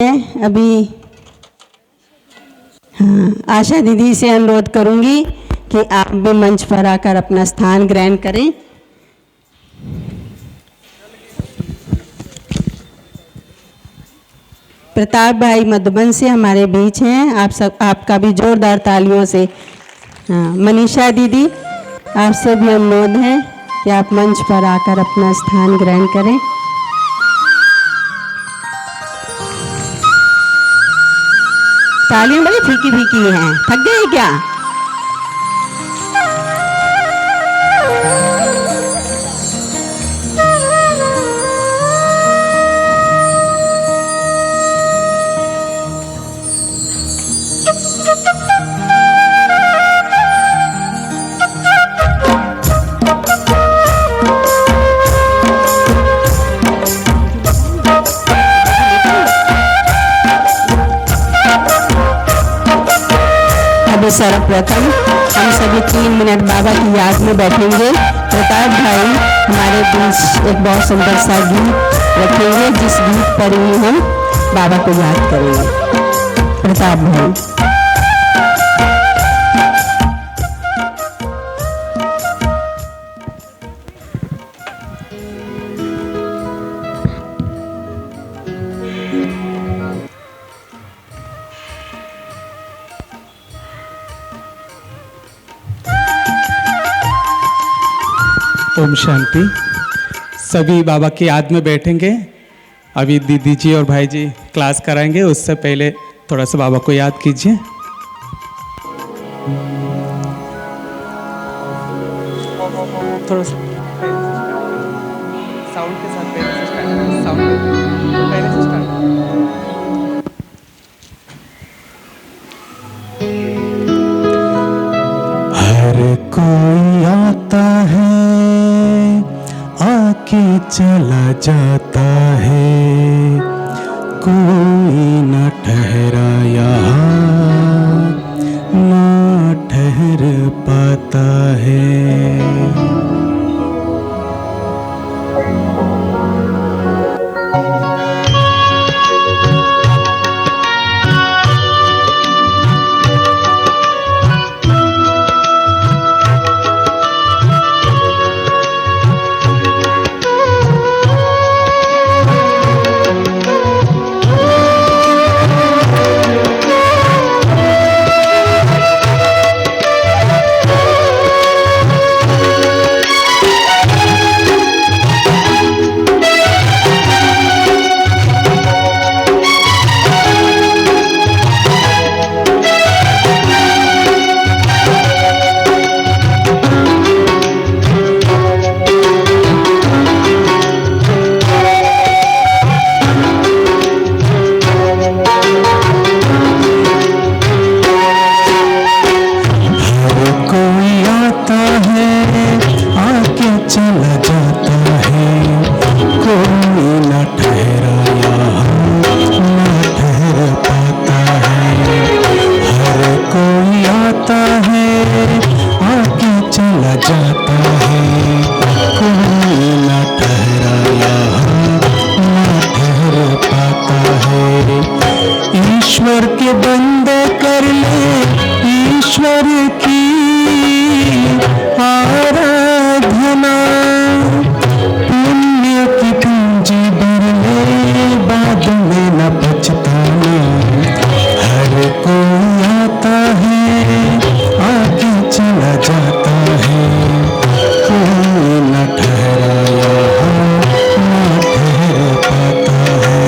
अभी हाँ, आशा दीदी से अनुरोध करूंगी कि आप भी मंच पर आकर अपना स्थान ग्रहण करें। प्रताप भाई मधुबन से हमारे बीच हैं। आपका भी जोरदार तालियों से। हाँ, मनीषा दीदी आपसे भी अनुरोध है कि आप मंच पर आकर अपना स्थान ग्रहण करें। तालियां बड़ी फीकी फीकी हैं, थक गए क्या? सर्वप्रथम हम सभी 3 मिनट बाबा की याद में बैठेंगे। प्रताप भाई हमारे बीच एक बहुत सुंदर सा गीत रखेंगे, जिस गीत पर ही हम बाबा को याद करेंगे। प्रताप भाई। ओम शांति। सभी बाबा की याद में बैठेंगे। अभी दीदी जी और भाई जी क्लास कराएंगे, उससे पहले थोड़ा सा बाबा को याद कीजिए। थोड़ा सा साउंड के साथ पहले से स्टार्ट, साउंड पहले से स्टार्ट। हर कोई आता है आके चला जाता है, कोई न ठहरा यहाँ न ठहर पाता है। ईश्वर के बंदे कर ले ईश्वर की आराधना, पुण्य की पूंजी भर ले बाद में न पछताना। हर कोई आता है आगे चला जाता है, कोई न ठहरा यहाँ न ठहर पाता है।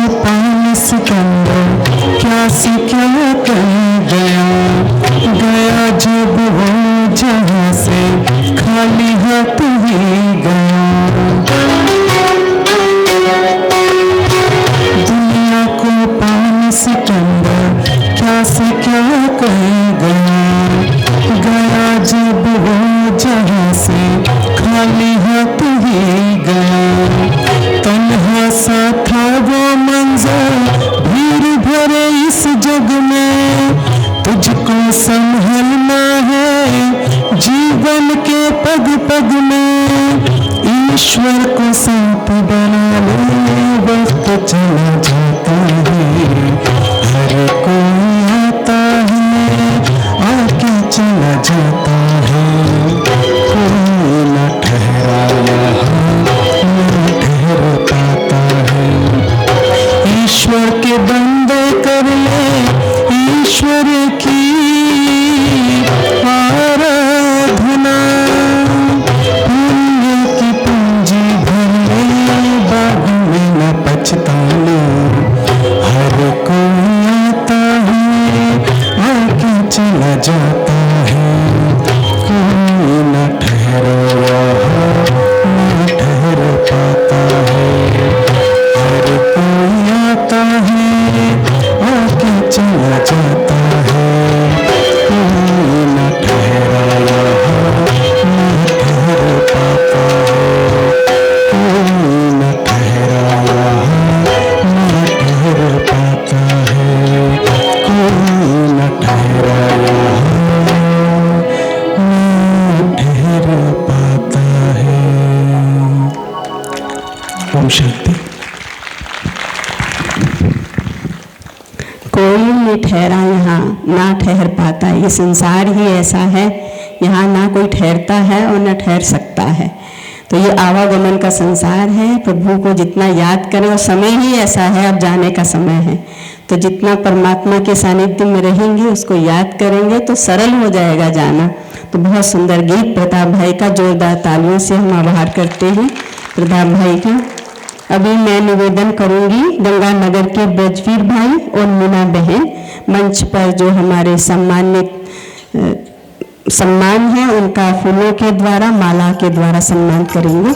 पान सिकंदर क्या से क्या कर गया, गया जब वो जहाँ से खाली हाथ ही गया। दुनिया को पान सिकंदर क्या से क्या कर गया, गया जब वो जहाँ से खाली हाथ ही गया। तन्हा सा था वो मंजर भीड़ भरे इस जग में, तुझको संभलना है जीवन के पग पग में। ईश्वर को संत बना ले वक्त चला जाता है, हर कोई आता है आके चला जाता है। कोई न ठहरा यहाँ न ठहर पाता है। ईश्वर के बंदे कर ले ईश्वर की आराधना, पुण्य की पूंजी भर ले बाग में न पछताना। हर कोई आता है आके चला जाता है, कोई न ठहरा यहाँ न ठहर पाता है। हर कोई आता है आके चला जाता है, कोई न ठहरा यहाँ न ठहर पाता है। कोई न ठहरा यहाँ न ठहर पाता है, कोई न ठहरा यहाँ न ठहर पाता है। ओम शांति। कोई नहीं ठहरा यहाँ ना ठहर पाता, ये संसार ही ऐसा है, यहाँ ना कोई ठहरता है और न ठहर सकता है। तो ये आवागमन का संसार है। प्रभु को जितना याद करें, और समय ही ऐसा है, अब जाने का समय है। तो जितना परमात्मा के सानिध्य में रहेंगे, उसको याद करेंगे तो सरल हो जाएगा जाना। तो बहुत सुंदर गीत प्रताप भाई का, जोरदार तालियों से हम आभार करते हैं प्रताप भाई का। अभी मैं निवेदन करूंगी गंगानगर के ब्रजवीर भाई और मीना बहन मंच पर जो हमारे सम्मान है, उनका फूलों के द्वारा, माला के द्वारा सम्मान करेंगे।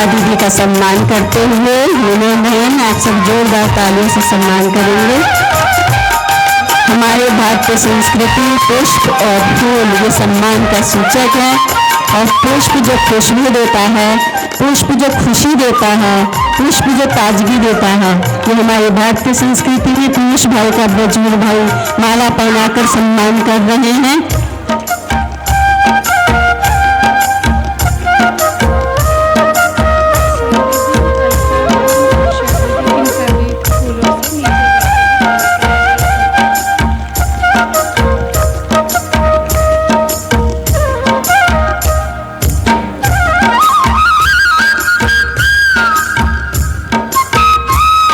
दीदी का सम्मान करते हुए मीना बहन आप सब जोरदार तालियों से सम्मान करेंगे। हमारे भारतीय संस्कृति पुष्प और फूल ये सम्मान का सूचक है, और पुष्प जो खुशबू देता है, पुष्प जो खुशी देता है, पुष्प जो ताजगी देता है, ये हमारी भारतीय संस्कृति में पीयूष भाई का ब्रजवीर भाई माला पहनाकर सम्मान कर रहे हैं।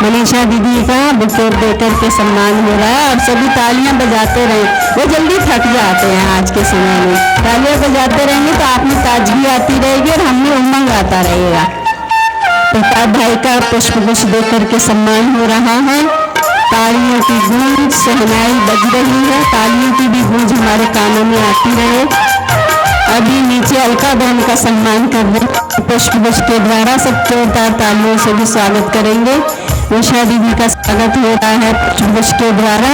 मनीषा दीदी का बुके देकर के सम्मान हो रहा है, और सभी तालियां बजाते रहे। वो जल्दी थक जाते हैं आज के समय में, तालियां बजाते रहेंगे तो आप में ताजगी आती रहेगी और हमें उमंग आता रहेगा। प्रताप भाई का पुष्पगुच्छ देकर के सम्मान हो रहा है। तालियों की गूंज सहनाई बज रही है, तालियों की भी गूंज हमारे कानों में आती रहे। अभी नीचे अलका बहन का सम्मान कर रहे पुष्पगुच्छ के द्वारा, सब जोरदार तालियों से भी स्वागत करेंगे। उषा दीदी का स्वागत हो रहा है पुष्पगुच्छ के द्वारा।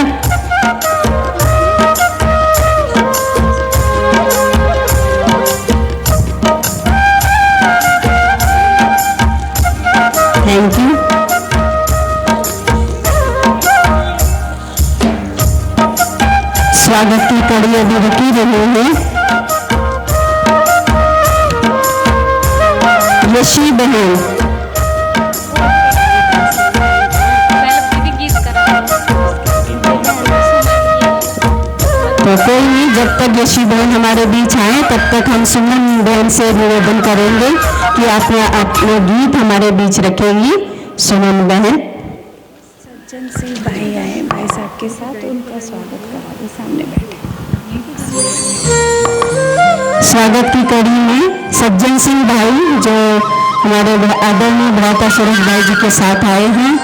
Thank you. स्वागत की कड़ी अभी रखी रहे हैं यशी बहन। तो कोई नहीं, जब तक यशी बहन हमारे बीच आए तब तक हम सुमन बहन से निवेदन करेंगे कि अपना गीत हमारे बीच रखेंगी। सुमन बहन। सज्जन सिंह भाई आए भाई साहब के साथ, उनका स्वागत करा दो, सामने बैठे। स्वागत की कड़ी में सज्जन सिंह भाई जो हमारे आदरणीय भ्राता सुरेश भाई जी के साथ आए हैं,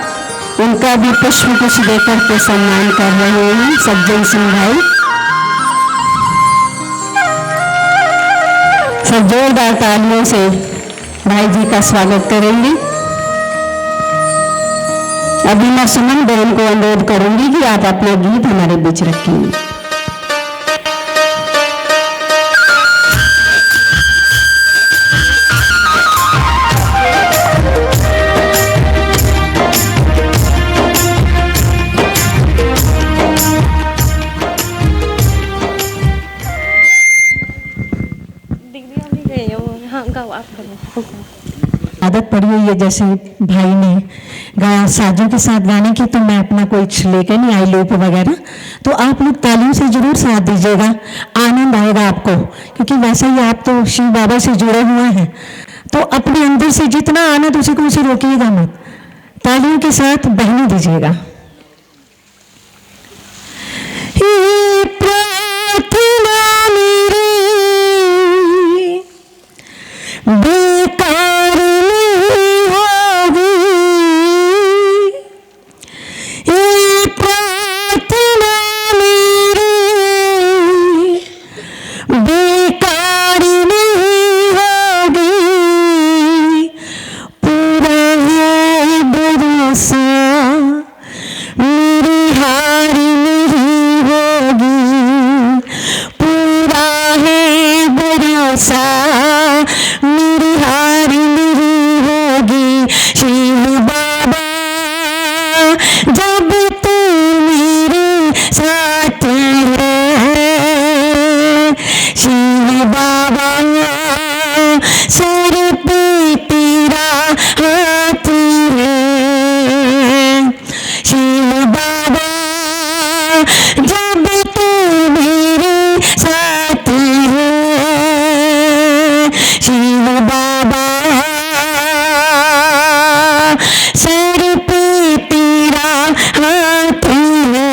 उनका भी पुष्प कुछ देकर के सम्मान कर रहे हैं। सज्जन सिंह भाई, सब जोरदार तालियों से भाई जी का स्वागत करेंगे। अभी मैं सुमन बहन को अनुरोध करूंगी कि आप अपना गीत हमारे बीच रखेंगे। आदत पड़ी हुई है जैसे भाई ने गाया साजों के साथ गाने की, तो मैं अपना कुछ लेके नहीं आई लूप वगैरह, तो आप लोग तालियों से जरूर साथ दीजिएगा, आनंद आएगा आपको, क्योंकि वैसे ही आप तो शिव बाबा से जुड़े हुए हैं, तो अपने अंदर से जितना आनंद उसी को उसे रोकिएगा मत, तालियों के साथ बहने दीजिएगा। बेकार नहीं होगी ये प्रार्थना मेरी, बेकार नहीं होगी, पूरा है भरोसा मेरी हार नहीं होगी, पूरा है भरोसा मेरी हार नहीं होगी। शिव बाबा जब तू मेरे साथ है, शिव बाबा सर पे तेरा हाथ है, शिव बाबा जब तू मेरे साथ है, शिव बाबा सर पे तेरा हाथ है,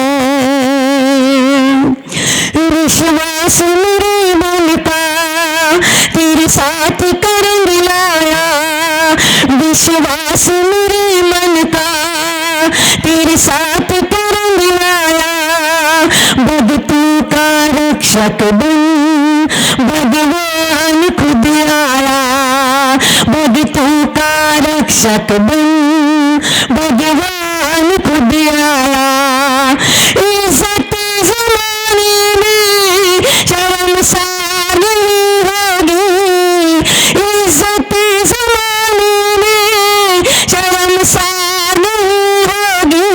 विश्वास मेरे मन का तेरे साथ करंग लाया, विश्वास मेरे मन का तेरे साथ करंग लाया, भक्तों का रक्षक बन भगवान खुद आया, भक्तों का रक्षक बन भगवान खुद आया। इज्जत जमाने में शर्मसार नहीं होगी, इज्जत जमाने में शर्मसार नहीं होगी,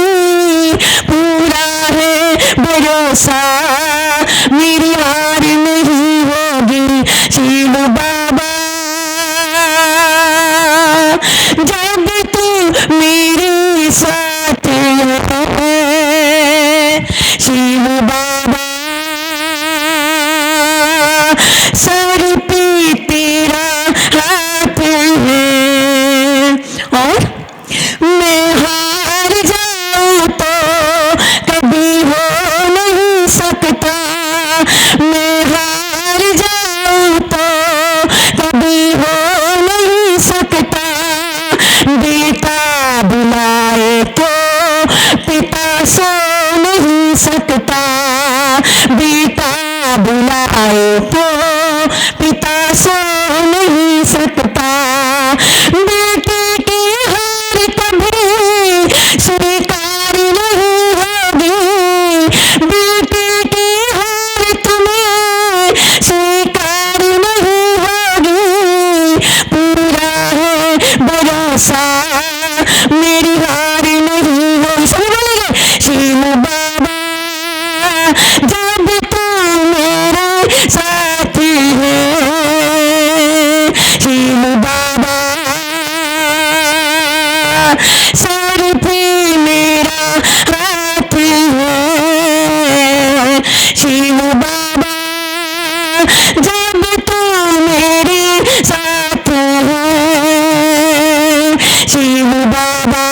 पूरा है भरोसा मेरी हार नहीं होगी। शिव बाबा जब तू मेरे साथ है, शिव बाबा सर पे तेरा हाथ है, और मैं हार जाऊं तो कभी हो नहीं सकता, मैं हार जाऊं तो कभी हो नहीं सकता, बेटा बुलाए तो पिता सो नहीं सकता, बेटा बुलाए तो पिता सो नहीं सकता, बेटे की हार कभी स्वीकार नहीं होगी, बेटे की हार तुम्हें स्वीकार नहीं होगी, पूरा है भरोसा मेरी हार नहीं होगी। सभी बोलेंगे शिव बाबा जब तू मेरे साथ है, शिव बाबा सर पे मेरा हाथ है, शिव बाबा जब तू मेरे साथ है, शिव बाबा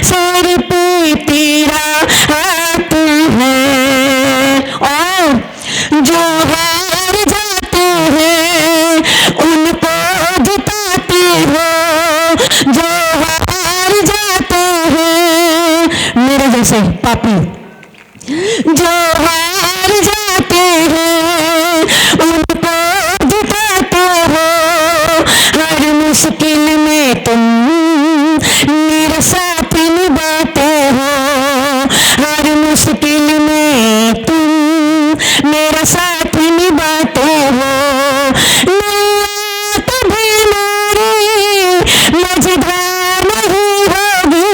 सर पे तेरा हाथ है। और जो हार जाते हैं उनको जिताते हो, जो हार जाते हैं मेरे जैसे पापी, जो हार जाते हैं उनको जिताते हो, हर मुश्किल में तुम मेरे साथ निभाते हो, हर मुश्किल में तुम मेरा साथ निभाते हो। नैया कभी मेरी मझधार नहीं होगी,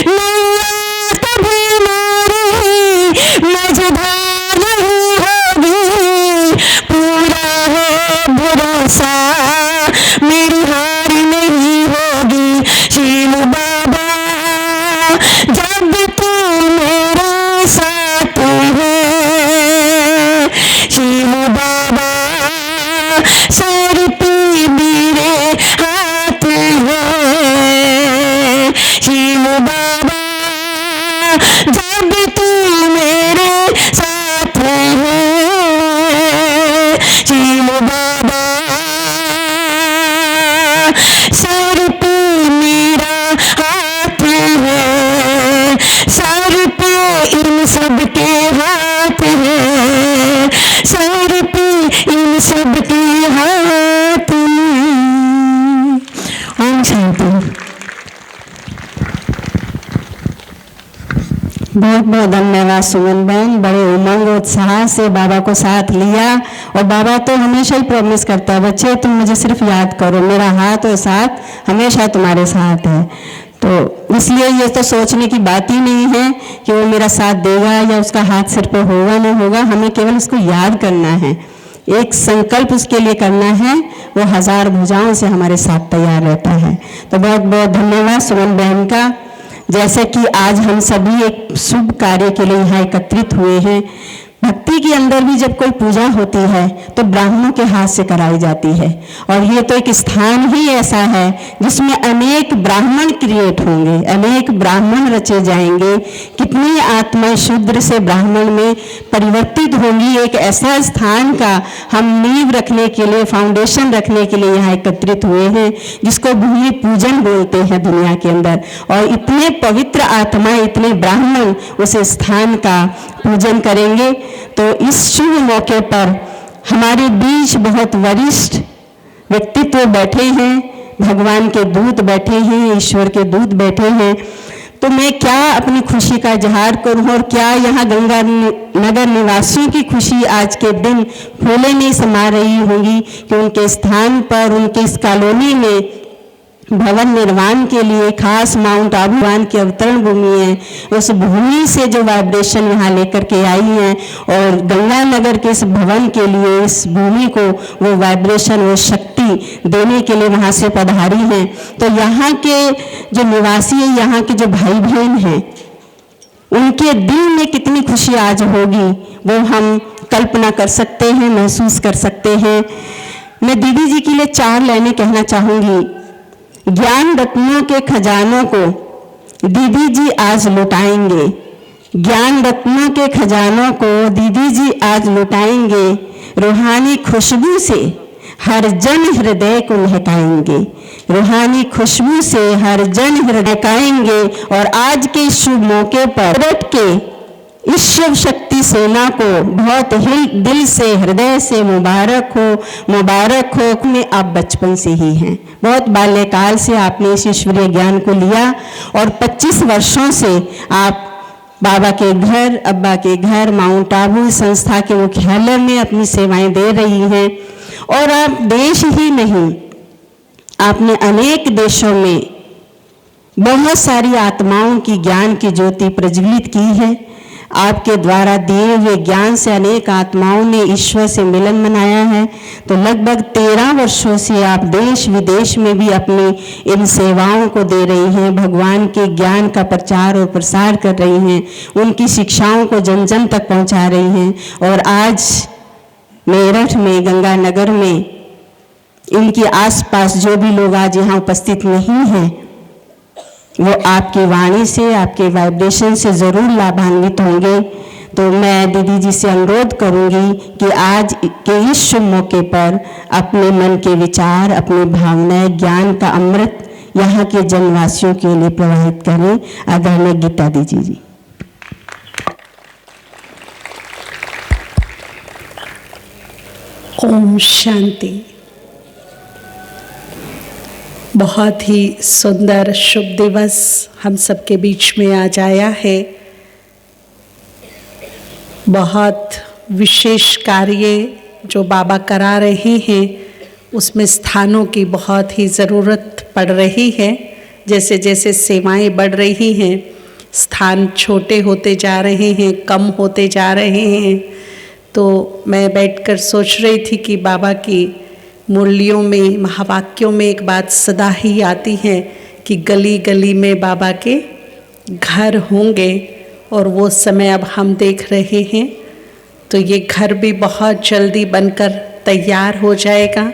नैया कभी मेरी मझधार नहीं होगी, पूरा है भरोसा मेरी हार नहीं होगी, शिव बाबा जब तू मेरे साथ है, शिव बाबा सर पे मेरे हाथ है, शिव बाबा जब तू मेरे साथ है, शिव बाबा सर पे मेरा हाथ है, सर पे इन सब के हाथ है, सर पे इन सब के हाथ है। ओम शांति। बहुत बहुत धन्यवाद सुमन बहन, बड़े उमंग उत्साह से बाबा को साथ लिया। और बाबा तो हमेशा ही प्रॉमिस करता है, बच्चे तुम मुझे सिर्फ याद करो, मेरा हाथ और साथ हमेशा तुम्हारे साथ है। तो इसलिए ये तो सोचने की बात ही नहीं है कि वो मेरा साथ देगा या उसका हाथ सिर पे होगा नहीं होगा, हमें केवल उसको याद करना है, एक संकल्प उसके लिए करना है, वो 1000 भुजाओं से हमारे साथ तैयार रहता है। तो बहुत बहुत धन्यवाद सुमन बहन का। जैसे कि आज हम सभी एक शुभ कार्य के लिए यहाँ एकत्रित हुए हैं। भक्ति के अंदर भी जब कोई पूजा होती है तो ब्राह्मणों के हाथ से कराई जाती है, और ये तो एक स्थान ही ऐसा है जिसमें अनेक ब्राह्मण क्रिएट होंगे, अनेक ब्राह्मण रचे जाएंगे, कितनी आत्माएं शूद्र से ब्राह्मण में परिवर्तित होंगी। एक ऐसा स्थान का हम नींव रखने के लिए, फाउंडेशन रखने के लिए यहाँ एकत्रित हुए हैं, जिसको भूमि पूजन बोलते हैं दुनिया के अंदर। और इतने पवित्र आत्माएं, इतने ब्राह्मण उस स्थान का पूजन करेंगे। तो इस शुभ मौके पर हमारे बीच बहुत वरिष्ठ व्यक्तित्व बैठे हैं, भगवान के दूत बैठे हैं, ईश्वर के दूत बैठे हैं। तो मैं क्या अपनी खुशी का इजहार करूं, और क्या यहाँ गंगा नगर निवासियों की खुशी आज के दिन फूले नहीं समा रही होगी कि उनके स्थान पर, उनके इस कॉलोनी में भवन निर्माण के लिए खास माउंट आबू भगवान की अवतरण भूमि है, उस भूमि से जो वाइब्रेशन यहाँ लेकर के आई हैं और गंगा नगर के इस भवन के लिए, इस भूमि को वो वाइब्रेशन, वो शक्ति देने के लिए वहाँ से पधारी हैं। तो यहाँ के जो निवासी हैं, यहाँ के जो भाई बहन हैं, उनके दिल में कितनी खुशी आज होगी वो हम कल्पना कर सकते हैं, महसूस कर सकते हैं। मैं दीदी जी के लिए 4 लाइनें कहना चाहूँगी। ज्ञान रत्नों के खजानों को दीदी जी आज लुटाएंगे, ज्ञान रत्नों के खजानों को दीदी जी आज लुटाएंगे, रूहानी खुशबू से हर जन हृदय को महकाएंगे, रूहानी खुशबू से हर जन हृदय महकाएंगे। और आज के शुभ मौके पर रट के इस शिव शक्ति सेना को बहुत ही दिल से, हृदय से मुबारक हो, मुबारक हो। में आप बचपन से ही हैं, बहुत बाल्यकाल से आपने इस ईश्वरीय ज्ञान को लिया और 25 वर्षों से आप बाबा के घर, अब्बा के घर, माउंट आबू संस्था के मुख्यालय में अपनी सेवाएं दे रही हैं। और आप देश ही नहीं, आपने अनेक देशों में बहुत सारी आत्माओं की ज्ञान की ज्योति प्रज्वलित की है। आपके द्वारा दिए हुए ज्ञान से अनेक आत्माओं ने ईश्वर से मिलन मनाया है। तो लगभग 13 वर्षों से आप देश विदेश में भी अपनी इन सेवाओं को दे रही हैं, भगवान के ज्ञान का प्रचार और प्रसार कर रही हैं, उनकी शिक्षाओं को जन जन तक पहुंचा रही हैं। और आज मेरठ में, गंगानगर में, इनके आसपास जो भी लोग आज यहाँ उपस्थित नहीं हैं, वो आपकी वाणी से, आपके वाइब्रेशन से ज़रूर लाभान्वित होंगे। तो मैं दीदी जी से अनुरोध करूंगी कि आज के इस शुभ मौके पर अपने मन के विचार, अपनी भावनाएं, ज्ञान का अमृत यहाँ के जनवासियों के लिए प्रवाहित करें। आदरणीय गीता दीदी जी। ओम शांति। बहुत ही सुंदर शुभ दिवस हम सबके बीच में आज आया है। बहुत विशेष कार्य जो बाबा करा रहे हैं, उसमें स्थानों की बहुत ही ज़रूरत पड़ रही है। जैसे जैसे सेवाएं बढ़ रही हैं, स्थान छोटे होते जा रहे हैं, कम होते जा रहे हैं। तो मैं बैठकर सोच रही थी कि बाबा की मुरलियों में, महावाक्यों में एक बात सदा ही आती है कि गली गली में बाबा के घर होंगे, और वो समय अब हम देख रहे हैं। तो ये घर भी बहुत जल्दी बनकर तैयार हो जाएगा।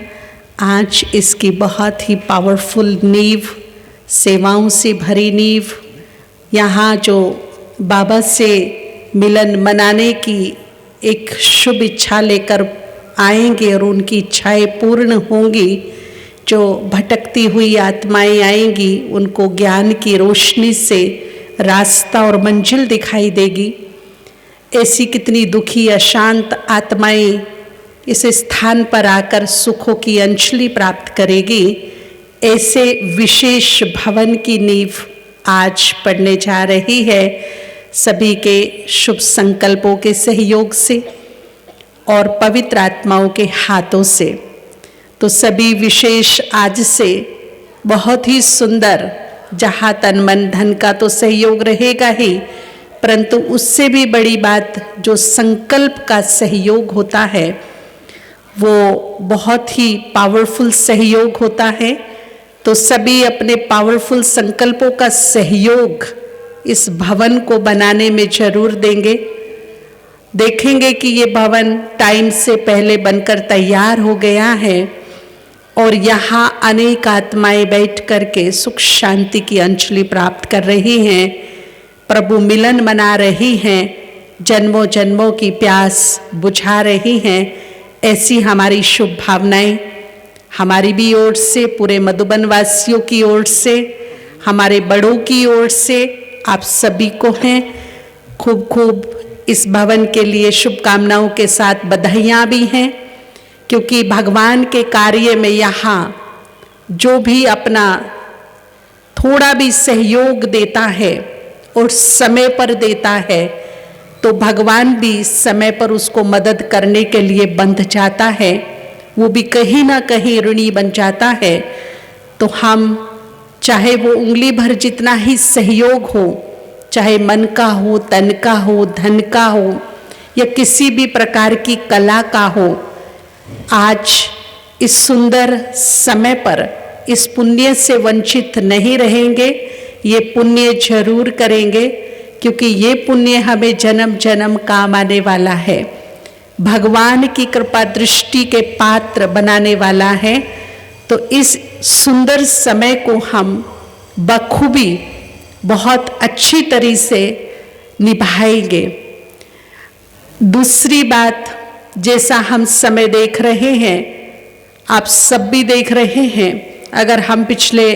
आज इसकी बहुत ही पावरफुल नींव, सेवाओं से भरी नींव, यहाँ जो बाबा से मिलन मनाने की एक शुभ इच्छा लेकर आएंगे और उनकी इच्छाएं पूर्ण होंगी। जो भटकती हुई आत्माएं आएंगी, उनको ज्ञान की रोशनी से रास्ता और मंजिल दिखाई देगी। ऐसी कितनी दुखी अशांत आत्माएं इस स्थान पर आकर सुखों की अंजलि प्राप्त करेगी। ऐसे विशेष भवन की नींव आज पड़ने जा रही है, सभी के शुभ संकल्पों के सहयोग से और पवित्र आत्माओं के हाथों से। तो सभी विशेष आज से बहुत ही सुंदर, जहाँ तन मन धन का तो सहयोग रहेगा ही, परंतु उससे भी बड़ी बात जो संकल्प का सहयोग होता है, वो बहुत ही पावरफुल सहयोग होता है। तो सभी अपने पावरफुल संकल्पों का सहयोग इस भवन को बनाने में जरूर देंगे। देखेंगे कि ये भवन टाइम से पहले बनकर तैयार हो गया है और यहाँ अनेक आत्माएं बैठ करके सुख शांति की अंजलि प्राप्त कर रही हैं, प्रभु मिलन मना रही हैं, जन्मों जन्मों की प्यास बुझा रही हैं। ऐसी हमारी शुभ भावनाएं हमारी भी ओर से, पूरे मधुबन वासियों की ओर से, हमारे बड़ों की ओर से आप सभी को हैं। खूब खूब इस भवन के लिए शुभकामनाओं के साथ बधाइयाँ भी हैं, क्योंकि भगवान के कार्य में यहाँ जो भी अपना थोड़ा भी सहयोग देता है और समय पर देता है, तो भगवान भी समय पर उसको मदद करने के लिए बंध जाता है, वो भी कहीं ना कहीं ऋणी बन जाता है। तो हम चाहे वो उंगली भर जितना ही सहयोग हो, चाहे मन का हो, तन का हो, धन का हो, या किसी भी प्रकार की कला का हो, आज इस सुंदर समय पर इस पुण्य से वंचित नहीं रहेंगे। ये पुण्य जरूर करेंगे, क्योंकि ये पुण्य हमें जन्म जन्म काम आने वाला है, भगवान की कृपा दृष्टि के पात्र बनाने वाला है। तो इस सुंदर समय को हम बखूबी बहुत अच्छी तरह से निभाएंगे। दूसरी बात, जैसा हम समय देख रहे हैं, आप सब भी देख रहे हैं, अगर हम पिछले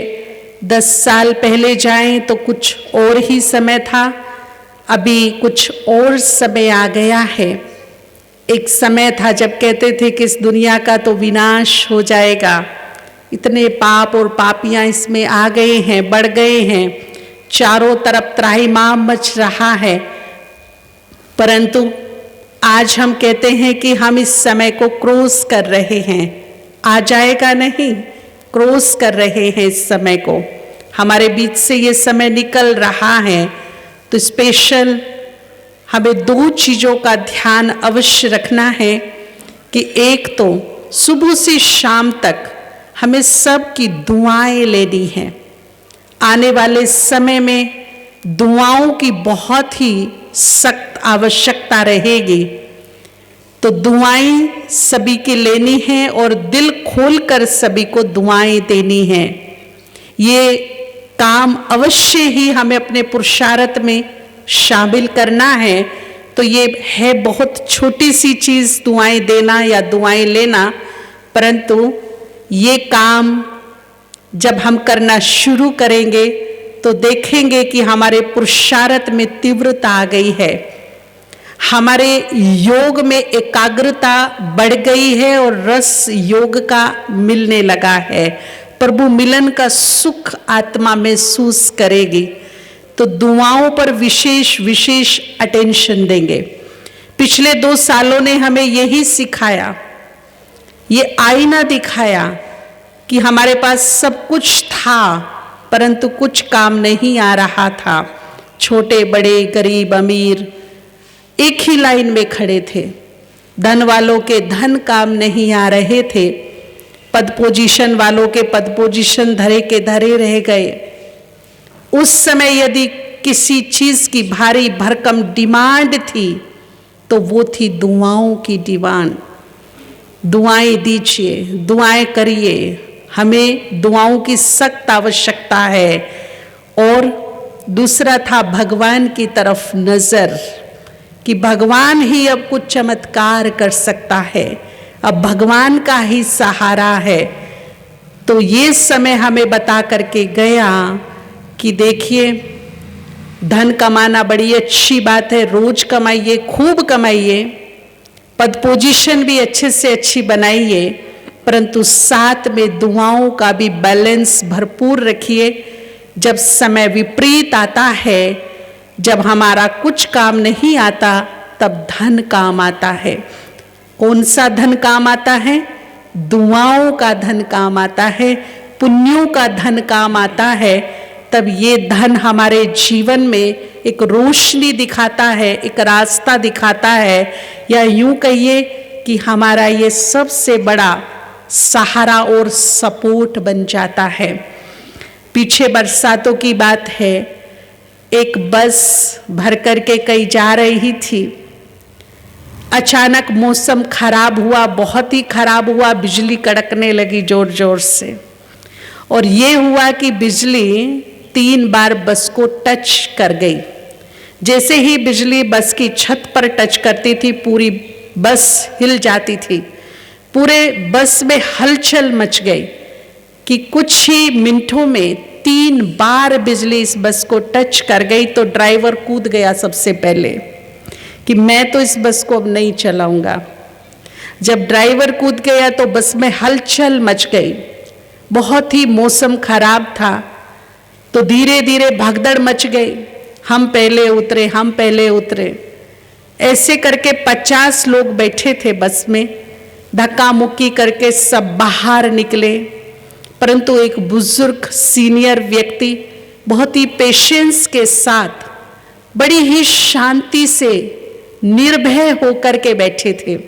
10 साल पहले जाएं तो कुछ और ही समय था, अभी कुछ और समय आ गया है। एक समय था जब कहते थे कि इस दुनिया का तो विनाश हो जाएगा, इतने पाप और पापियां इसमें आ गए हैं, बढ़ गए हैं, चारों तरफ त्राहिमाम मच रहा है। परंतु आज हम कहते हैं कि हम इस समय को क्रॉस कर रहे हैं, आ जाएगा नहीं, क्रॉस कर रहे हैं इस समय को। हमारे बीच से ये समय निकल रहा है, तो स्पेशल हमें 2 चीज़ों का ध्यान अवश्य रखना है कि एक तो सुबह से शाम तक हमें सबकी दुआएं लेनी हैं। आने वाले समय में दुआओं की बहुत ही सख्त आवश्यकता रहेगी, तो दुआएं सभी की लेनी है और दिल खोलकर सभी को दुआएं देनी हैं। ये काम अवश्य ही हमें अपने पुरुषार्थ में शामिल करना है। तो ये है बहुत छोटी सी चीज़ दुआएं देना या दुआएं लेना, परंतु ये काम जब हम करना शुरू करेंगे तो देखेंगे कि हमारे पुरुषार्थ में तीव्रता आ गई है, हमारे योग में एकाग्रता बढ़ गई है और रस योग का मिलने लगा है, प्रभु मिलन का सुख आत्मा महसूस करेगी। तो दुआओं पर विशेष अटेंशन देंगे। पिछले 2 सालों ने हमें यही सिखाया, ये आईना दिखाया कि हमारे पास सब कुछ था परंतु कुछ काम नहीं आ रहा था। छोटे बड़े गरीब अमीर एक ही लाइन में खड़े थे, धन वालों के धन काम नहीं आ रहे थे, पद पोजीशन वालों के पद पोजीशन धरे के धरे रह गए। उस समय यदि किसी चीज की भारी भरकम डिमांड थी तो वो थी दुआओं की डिमांड। दुआएं दीजिए, दुआएं करिए, हमें दुआओं की सख्त आवश्यकता है। और दूसरा था भगवान की तरफ नजर, कि भगवान ही अब कुछ चमत्कार कर सकता है, अब भगवान का ही सहारा है। तो ये समय हमें बता करके गया कि देखिए, धन कमाना बड़ी अच्छी बात है, रोज कमाइए, खूब कमाइए, पद पोजीशन भी अच्छे से अच्छी बनाइए, परंतु साथ में दुआओं का भी बैलेंस भरपूर रखिए। जब समय विपरीत आता है, जब हमारा कुछ काम नहीं आता, तब धन काम आता है। कौन सा धन काम आता है? दुआओं का धन काम आता है, पुण्यों का धन काम आता है। तब ये धन हमारे जीवन में एक रोशनी दिखाता है, एक रास्ता दिखाता है, या यूं कहिए कि हमारा ये सबसे बड़ा सहारा और सपोर्ट बन जाता है। पीछे बरसातों की बात है, एक बस भर करके कहीं जा रही थी, अचानक मौसम खराब हुआ, बहुत ही खराब हुआ, बिजली कड़कने लगी जोर जोर से। और ये हुआ कि बिजली 3 बार बस को टच कर गई। जैसे ही बिजली बस की छत पर टच करती थी, पूरी बस हिल जाती थी, पूरे बस में हलचल मच गई कि कुछ ही मिनटों में 3 बार बिजली इस बस को टच कर गई। तो ड्राइवर कूद गया सबसे पहले कि मैं तो इस बस को अब नहीं चलाऊंगा। जब ड्राइवर कूद गया तो बस में हलचल मच गई, बहुत ही मौसम खराब था, तो धीरे धीरे भगदड़ मच गई, हम पहले उतरे, हम पहले उतरे, ऐसे करके 50 लोग बैठे थे बस में, धक्का मुक्की करके सब बाहर निकले। परंतु एक बुजुर्ग सीनियर व्यक्ति बहुत ही पेशेंस के साथ, बड़ी ही शांति से, निर्भय होकर के बैठे थे।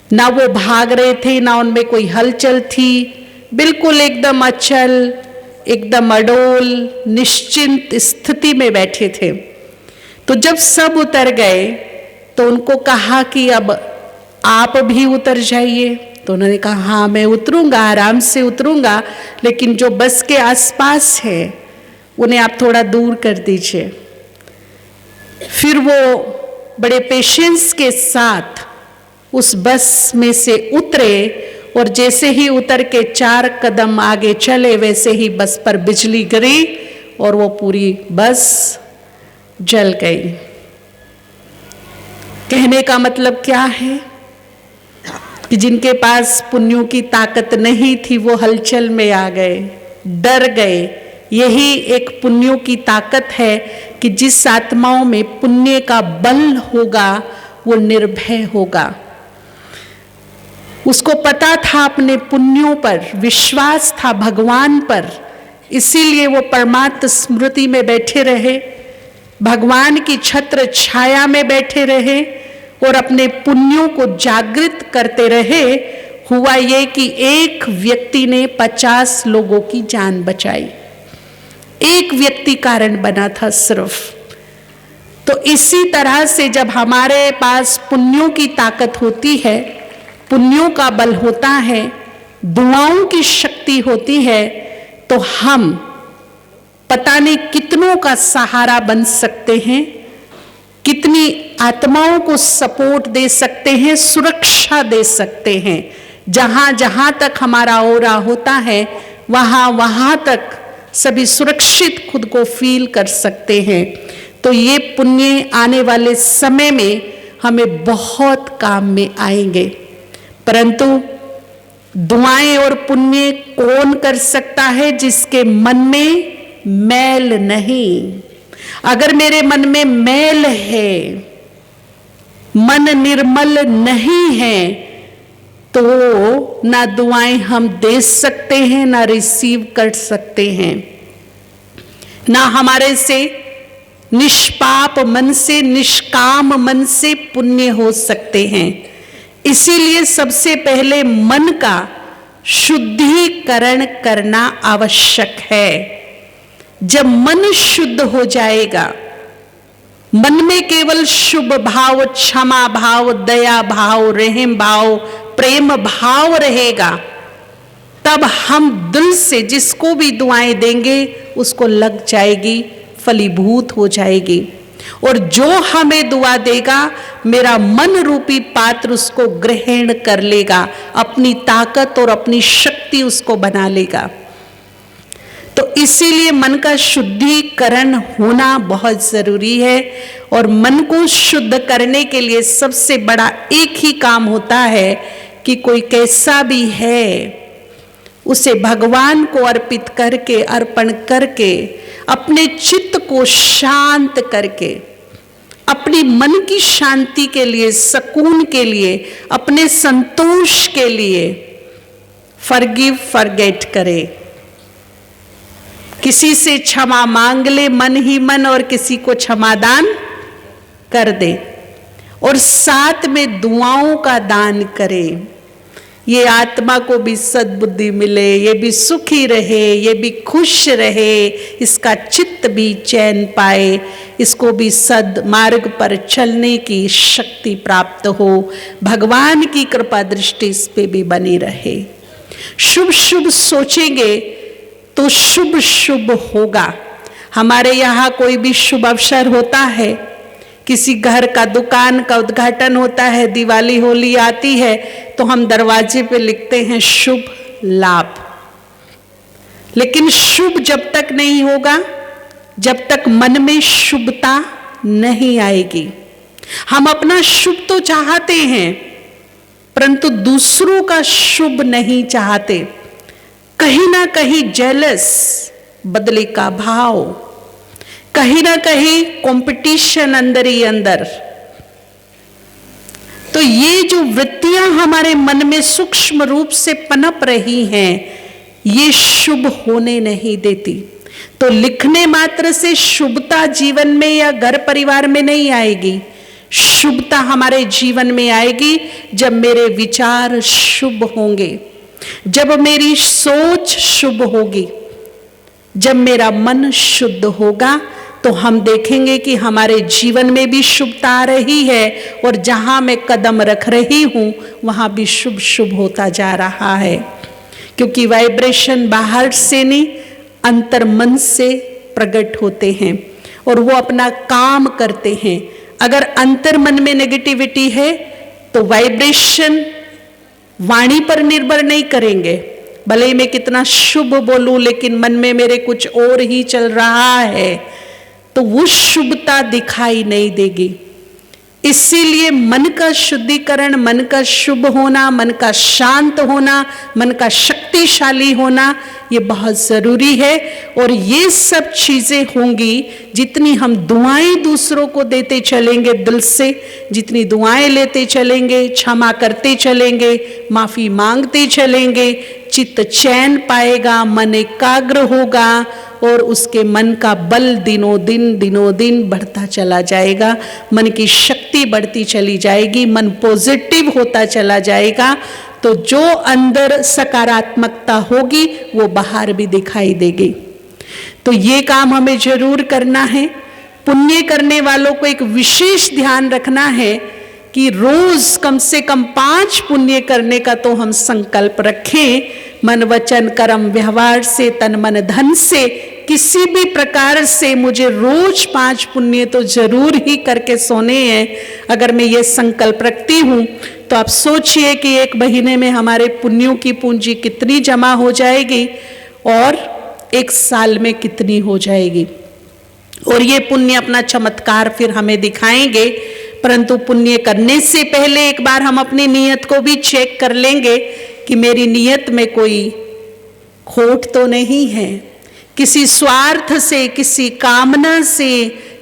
ना वो भाग रहे थे, ना उनमें कोई हलचल थी, बिल्कुल एकदम अचल, एकदम अडोल, निश्चिंत स्थिति में बैठे थे। तो जब सब उतर गए तो उनको कहा कि अब आप भी उतर जाइए। तो उन्होंने कहा हाँ मैं उतरूंगा, आराम से उतरूंगा, लेकिन जो बस के आसपास है उन्हें आप थोड़ा दूर कर दीजिए। फिर वो बड़े पेशेंस के साथ उस बस में से उतरे और जैसे ही उतर के 4 कदम आगे चले, वैसे ही बस पर बिजली गिरी और वो पूरी बस जल गई। कहने का मतलब क्या है कि जिनके पास पुण्यों की ताकत नहीं थी वो हलचल में आ गए, डर गए। यही एक पुण्यों की ताकत है कि जिस आत्माओं में पुण्य का बल होगा वो निर्भय होगा। उसको पता था, अपने पुण्यों पर विश्वास था, भगवान पर, इसीलिए वो परमात्म स्मृति में बैठे रहे, भगवान की छत्र छाया में बैठे रहे और अपने पुण्यों को जागृत करते रहे। हुआ ये कि एक व्यक्ति ने 50 लोगों की जान बचाई, एक व्यक्ति कारण बना था सिर्फ। तो इसी तरह से जब हमारे पास पुण्यों की ताकत होती है, पुण्यों का बल होता है, दुआओं की शक्ति होती है, तो हम पता नहीं कितनों का सहारा बन सकते हैं, कितनी आत्माओं को सपोर्ट दे सकते हैं, सुरक्षा दे सकते हैं। जहां जहां तक हमारा ओरा होता है वहां वहां तक सभी सुरक्षित खुद को फील कर सकते हैं। तो ये पुण्य आने वाले समय में हमें बहुत काम में आएंगे। परंतु दुआएं और पुण्य कौन कर सकता है? जिसके मन में मैल नहीं। अगर मेरे मन में मैल है, मन निर्मल नहीं है, तो ना दुआएं हम दे सकते हैं, ना रिसीव कर सकते हैं, ना हमारे से निष्पाप मन से, निष्काम मन से पुण्य हो सकते हैं। इसीलिए सबसे पहले मन का शुद्धिकरण करना आवश्यक है। जब मन शुद्ध हो जाएगा, मन में केवल शुभ भाव, क्षमा भाव, दया भाव, रहम भाव, प्रेम भाव रहेगा, तब हम दिल से जिसको भी दुआएं देंगे उसको लग जाएगी, फलीभूत हो जाएगी। और जो हमें दुआ देगा, मेरा मन रूपी पात्र उसको ग्रहण कर लेगा, अपनी ताकत और अपनी शक्ति उसको बना लेगा। तो इसीलिए मन का शुद्धिकरण होना बहुत जरूरी है। और मन को शुद्ध करने के लिए सबसे बड़ा एक ही काम होता है कि कोई कैसा भी है उसे भगवान को अर्पित करके, अर्पण करके, अपने चित्त को शांत करके, अपनी मन की शांति के लिए, सुकून के लिए, अपने संतोष के लिए फॉरगिव फॉरगेट करे। किसी से क्षमा मांग ले मन ही मन और किसी को क्षमादान कर दे, और साथ में दुआओं का दान करे। ये आत्मा को भी सद्बुद्धि मिले, ये भी सुखी रहे, ये भी खुश रहे, इसका चित्त भी चैन पाए, इसको भी सद मार्ग पर चलने की शक्ति प्राप्त हो, भगवान की कृपा दृष्टि इस पे भी बनी रहे। शुभ शुभ सोचेंगे तो शुभ शुभ होगा। हमारे यहाँ कोई भी शुभ अवसर होता है, किसी घर का, दुकान का उद्घाटन होता है, दिवाली होली आती है, तो हम दरवाजे पे लिखते हैं शुभ लाभ। लेकिन शुभ जब तक नहीं होगा, जब तक मन में शुभता नहीं आएगी। हम अपना शुभ तो चाहते हैं, परंतु दूसरों का शुभ नहीं चाहते। कहीं ना कहीं जेलस, बदले का भाव, कहीं ना कहीं कंपटीशन अंदर ही अंदर। तो ये जो वृत्तियां हमारे मन में सूक्ष्म रूप से पनप रही हैं, ये शुभ होने नहीं देती। तो लिखने मात्र से शुभता जीवन में या घर परिवार में नहीं आएगी। शुभता हमारे जीवन में आएगी जब मेरे विचार शुभ होंगे, जब मेरी सोच शुभ होगी, जब मेरा मन शुद्ध होगा, तो हम देखेंगे कि हमारे जीवन में भी शुभता आ रही है, और जहां मैं कदम रख रही हूं वहां भी शुभ शुभ होता जा रहा है। क्योंकि वाइब्रेशन बाहर से नहीं, अंतर मन से प्रकट होते हैं और वो अपना काम करते हैं। अगर अंतर मन में नेगेटिविटी है तो वाइब्रेशन वाणी पर निर्भर नहीं करेंगे। भले ही मैं कितना शुभ बोलूं, लेकिन मन में मेरे कुछ और ही चल रहा है, तो वो शुभता दिखाई नहीं देगी। इसीलिए मन का शुद्धिकरण, मन का शुभ होना, मन का शांत होना, मन का शक्तिशाली होना, ये बहुत ज़रूरी है। और ये सब चीज़ें होंगी जितनी हम दुआएं दूसरों को देते चलेंगे दिल से, जितनी दुआएं लेते चलेंगे, क्षमा करते चलेंगे, माफ़ी मांगते चलेंगे, चित्त चैन पाएगा, मन एकाग्र होगा और उसके मन का बल दिनों दिन बढ़ता चला जाएगा, मन की शक्ति बढ़ती चली जाएगी, मन पॉजिटिव होता चला जाएगा। तो जो अंदर सकारात्मकता होगी वो बाहर भी दिखाई देगी। तो ये काम हमें जरूर करना है। पुण्य करने वालों को एक विशेष ध्यान रखना है कि रोज कम से कम 5 पुण्य करने का तो हम संकल्प रखें। मन वचन कर्म व्यवहार से, तन मन धन से, किसी भी प्रकार से मुझे रोज 5 पुण्य तो जरूर ही करके सोने हैं। अगर मैं ये संकल्प रखती हूँ तो आप सोचिए कि 1 महीने में हमारे पुण्यों की पूंजी कितनी जमा हो जाएगी और 1 साल में कितनी हो जाएगी। और ये पुण्य अपना चमत्कार फिर हमें दिखाएंगे। परंतु पुण्य करने से पहले एक बार हम अपनी नीयत को भी चेक कर लेंगे कि मेरी नीयत में कोई खोट तो नहीं है, किसी स्वार्थ से, किसी कामना से,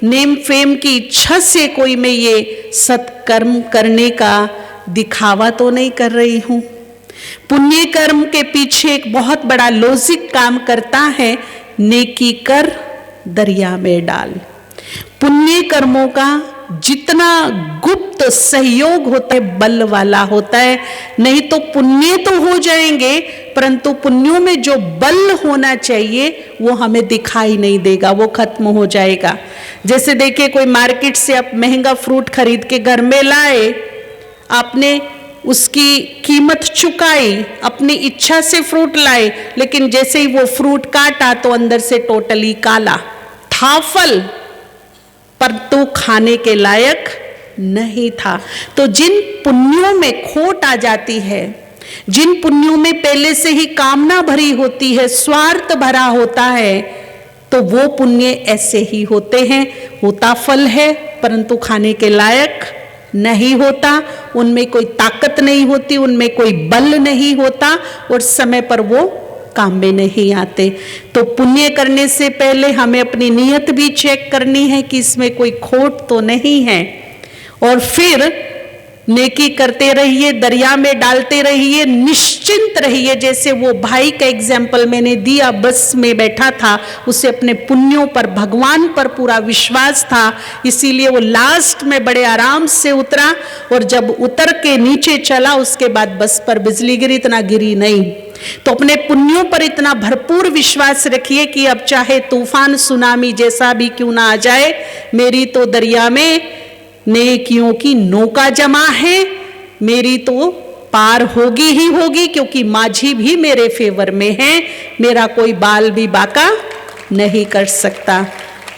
नेम फेम की इच्छा से कोई मैं ये सत्कर्म करने का दिखावा तो नहीं कर रही हूँ। पुण्य कर्म के पीछे एक बहुत बड़ा लॉजिक काम करता है, नेकी कर दरिया में डाल। पुण्य कर्मों का जितना गुप्त सहयोग होता है बल वाला होता है। नहीं तो पुण्य तो हो जाएंगे परंतु पुण्यों में जो बल होना चाहिए वो हमें दिखाई नहीं देगा, वो खत्म हो जाएगा। जैसे देखिए कोई मार्केट से आप महंगा फ्रूट खरीद के घर में लाए, आपने उसकी कीमत चुकाई, अपनी इच्छा से फ्रूट लाए, लेकिन जैसे ही वो फ्रूट काटा तो अंदर से टोटली काला था फल, पर तो खाने के लायक नहीं था। तो जिन पुण्यों में खोट आ जाती है, जिन पुण्यों में पहले से ही कामना भरी होती है, स्वार्थ भरा होता है, तो वो पुण्य ऐसे ही होते हैं। होता फल है परंतु खाने के लायक नहीं होता, उनमें कोई ताकत नहीं होती, उनमें कोई बल नहीं होता और समय पर वो काम में नहीं आते। तो पुण्य करने से पहले हमें अपनी नीयत भी चेक करनी है कि इसमें कोई खोट तो नहीं है। और फिर नेकी करते रहिए, दरिया में डालते रहिए, निश्चिंत रहिए। जैसे वो भाई का एग्जाम्पल मैंने दिया, बस में बैठा था, उसे अपने पुण्यों पर, भगवान पर पूरा विश्वास था, इसीलिए वो लास्ट में बड़े आराम से उतरा। और जब उतर के नीचे चला उसके बाद बस पर बिजली गिरी, इतना गिरी नहीं। तो अपने पुण्यों पर इतना भरपूर विश्वास रखिए कि अब चाहे तूफान सुनामी जैसा भी क्यों ना आ जाए, मेरी तो दरिया में नेकियों की नौका जमा है, मेरी तो पार होगी ही होगी, क्योंकि माझी भी मेरे फेवर में है, मेरा कोई बाल भी बाका नहीं कर सकता।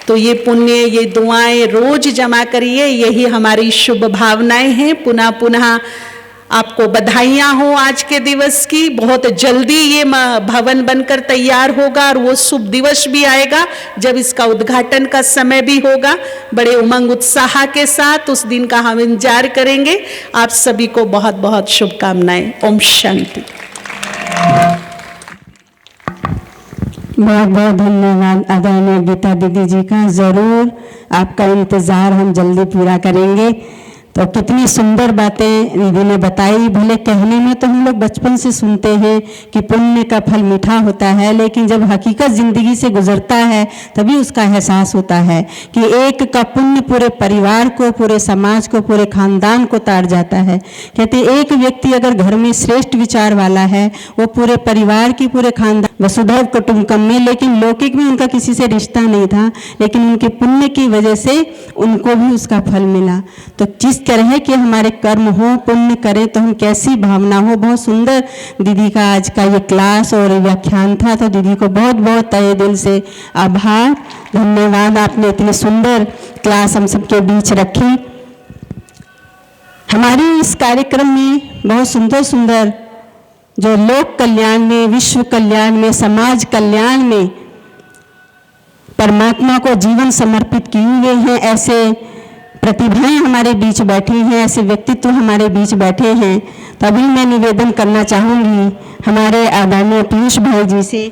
तो ये पुण्य, ये दुआएं रोज जमा करिए, यही हमारी शुभ भावनाएं हैं। पुनः पुनः आपको बधाइयाँ हो आज के दिवस की। बहुत जल्दी ये भवन बनकर तैयार होगा और वो शुभ दिवस भी आएगा जब इसका उद्घाटन का समय भी होगा। बड़े उमंग उत्साह के साथ उस दिन का हम इंतजार करेंगे। आप सभी को बहुत बहुत शुभकामनाएं। ओम शांति। बहुत बहुत धन्यवाद आदरणीय गीता दीदी जी का। ज़रूर आपका इंतज़ार हम जल्दी पूरा करेंगे। तो कितनी सुंदर बातें दीदी ने बताई। भले कहने में तो हम लोग बचपन से सुनते हैं कि पुण्य का फल मीठा होता है, लेकिन जब हकीकत ज़िंदगी से गुजरता है तभी उसका एहसास होता है कि एक का पुण्य पूरे परिवार को, पूरे समाज को, पूरे खानदान को तार जाता है। कहते एक व्यक्ति अगर घर में श्रेष्ठ विचार वाला है, वो पूरे परिवार की, पूरे खानदान, वसुधैव कुटुंबकम में, लेकिन लौकिक में उनका किसी से रिश्ता नहीं था, लेकिन उनके पुण्य की वजह से उनको भी उसका फल मिला। तो जिस तरह के हमारे कर्म हो, पुण्य करें तो हम कैसी भावना हो। बहुत सुंदर दीदी का आज का ये क्लास और व्याख्यान था। तो दीदी को बहुत बहुत तहे दिल से आभार, धन्यवाद। आपने इतनी सुंदर क्लास हम सबके बीच रखी। हमारे इस कार्यक्रम में बहुत सुंदर सुंदर जो लोक कल्याण में, विश्व कल्याण में, समाज कल्याण में परमात्मा को जीवन समर्पित किए हुए हैं, ऐसे प्रतिभाएं हमारे बीच बैठी हैं, ऐसे व्यक्तित्व हमारे बीच बैठे हैं, तो अभी मैं निवेदन करना चाहूँगी हमारे आदरणीय पीयूष भाई जी से,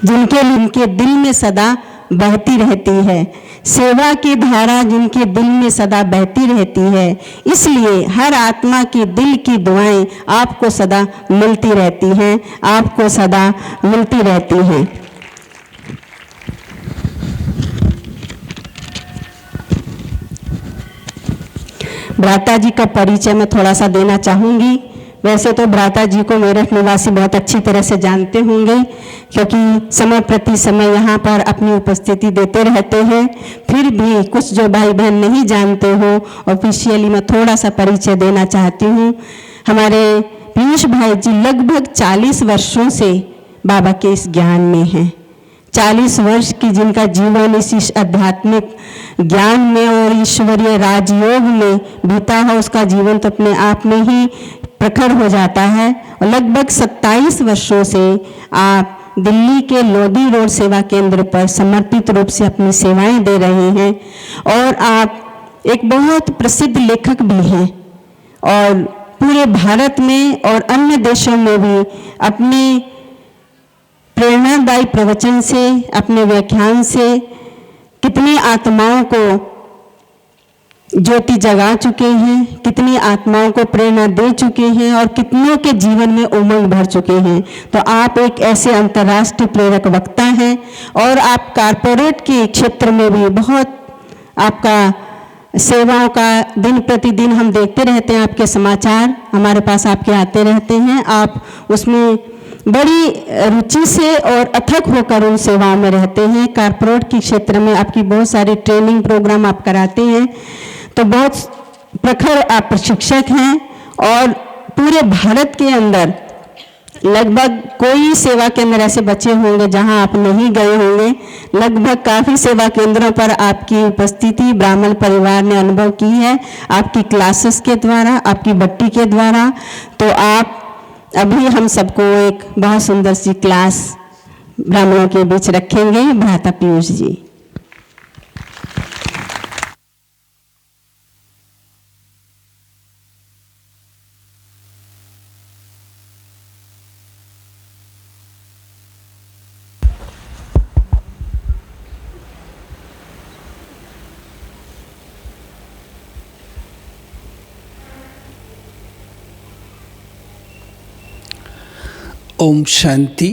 जिनके दिल में सदा बहती रहती है, सेवा की धारा जिनके दिल में सदा बहती रहती है, इसलिए हर आत्मा की दिल की दुआएं आपको सदा मिलती रहती हैं, आपको सदा मिलती रहती हैं। भ्राता जी का परिचय मैं थोड़ा सा देना चाहूँगी। वैसे तो भ्राता जी को मेरठ निवासी बहुत अच्छी तरह से जानते होंगे, क्योंकि समय प्रति समय यहाँ पर अपनी उपस्थिति देते रहते हैं। फिर भी कुछ जो भाई बहन नहीं जानते हो, ऑफिशियली मैं थोड़ा सा परिचय देना चाहती हूँ। हमारे पीयूष भाई जी लगभग 40 वर्षों से बाबा के इस ज्ञान में हैं। 40 वर्ष की जिनका जीवन इस आध्यात्मिक ज्ञान में और ईश्वरीय राजयोग में बीता है, उसका जीवन तो अपने आप में ही प्रखर हो जाता है। और लगभग 27 वर्षों से आप दिल्ली के लोधी रोड सेवा केंद्र पर समर्पित रूप से अपनी सेवाएं दे रहे हैं, और आप एक बहुत प्रसिद्ध लेखक भी हैं, और पूरे भारत में और अन्य देशों में भी अपने प्रेरणादायी प्रवचन से, अपने व्याख्यान से कितनी आत्माओं को ज्योति जगा चुके हैं, कितनी आत्माओं को प्रेरणा दे चुके हैं, और कितनों के जीवन में उमंग भर चुके हैं। तो आप एक ऐसे अंतर्राष्ट्रीय प्रेरक वक्ता हैं, और आप कारपोरेट के क्षेत्र में भी बहुत आपका सेवाओं का दिन प्रतिदिन हम देखते रहते हैं, आपके समाचार हमारे पास आपके आते रहते हैं। आप उसमें बड़ी रुचि से और अथक होकर उन सेवाओं में रहते हैं। कारपोरेट के क्षेत्र में आपकी बहुत सारी ट्रेनिंग प्रोग्राम आप कराते हैं, तो बहुत प्रखर आप प्रशिक्षक हैं, और पूरे भारत के अंदर लगभग कोई सेवा केंद्र ऐसे बचे होंगे जहां आप नहीं गए होंगे। लगभग काफ़ी सेवा केंद्रों पर आपकी उपस्थिति ब्राह्मण परिवार ने अनुभव की है, आपकी क्लासेस के द्वारा, आपकी बट्टी के द्वारा। तो आप अभी हम सबको एक बहुत सुंदर सी क्लास ब्राह्मणों के बीच रखेंगे। भ्राता पीयूष जी। ओम शांति।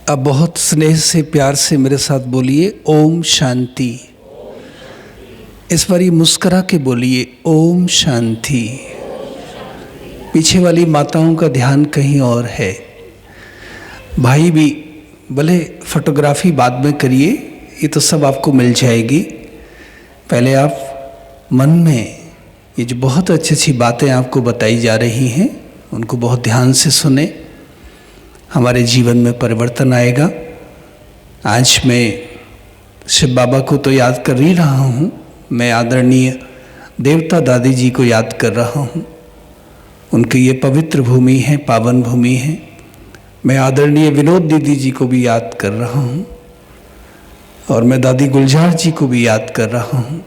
अब बहुत स्नेह से प्यार से मेरे साथ बोलिए ओम शांति। इस बार ये मुस्करा के बोलिए ओम शांति। पीछे वाली माताओं का ध्यान कहीं और है। भाई भी भले फोटोग्राफी बाद में करिए, ये तो सब आपको मिल जाएगी। पहले आप मन में ये जो बहुत अच्छी अच्छी बातें आपको बताई जा रही हैं उनको बहुत ध्यान से सुने, हमारे जीवन में परिवर्तन आएगा। आज मैं शिव बाबा को तो याद कर ही रहा हूँ, मैं आदरणीय देवता दादी जी को याद कर रहा हूँ। उनकी ये पवित्र भूमि है, पावन भूमि है। मैं आदरणीय विनोद दीदी जी को भी याद कर रहा हूँ, और मैं दादी गुलजार जी को भी याद कर रहा हूँ,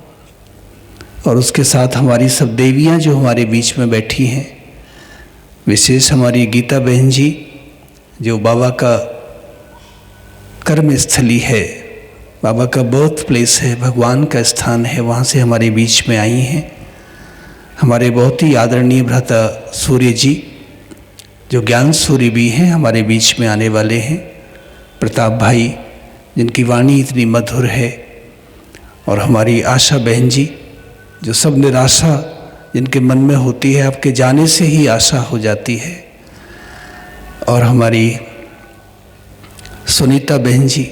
और उसके साथ हमारी सब देवियाँ जो हमारे बीच में बैठी हैं। विशेष हमारी गीता बहन जी जो बाबा का कर्म स्थली है, बाबा का बर्थ प्लेस है, भगवान का स्थान है, वहाँ से हमारे बीच में आई हैं। हमारे बहुत ही आदरणीय भ्राता सूर्य जी जो ज्ञान सूर्य भी हैं, हमारे बीच में आने वाले हैं। प्रताप भाई जिनकी वाणी इतनी मधुर है, और हमारी आशा बहन जी जो सब निराशा जिनके मन में होती है, आपके जाने से ही आशा हो जाती है। और हमारी सुनीता बहन जी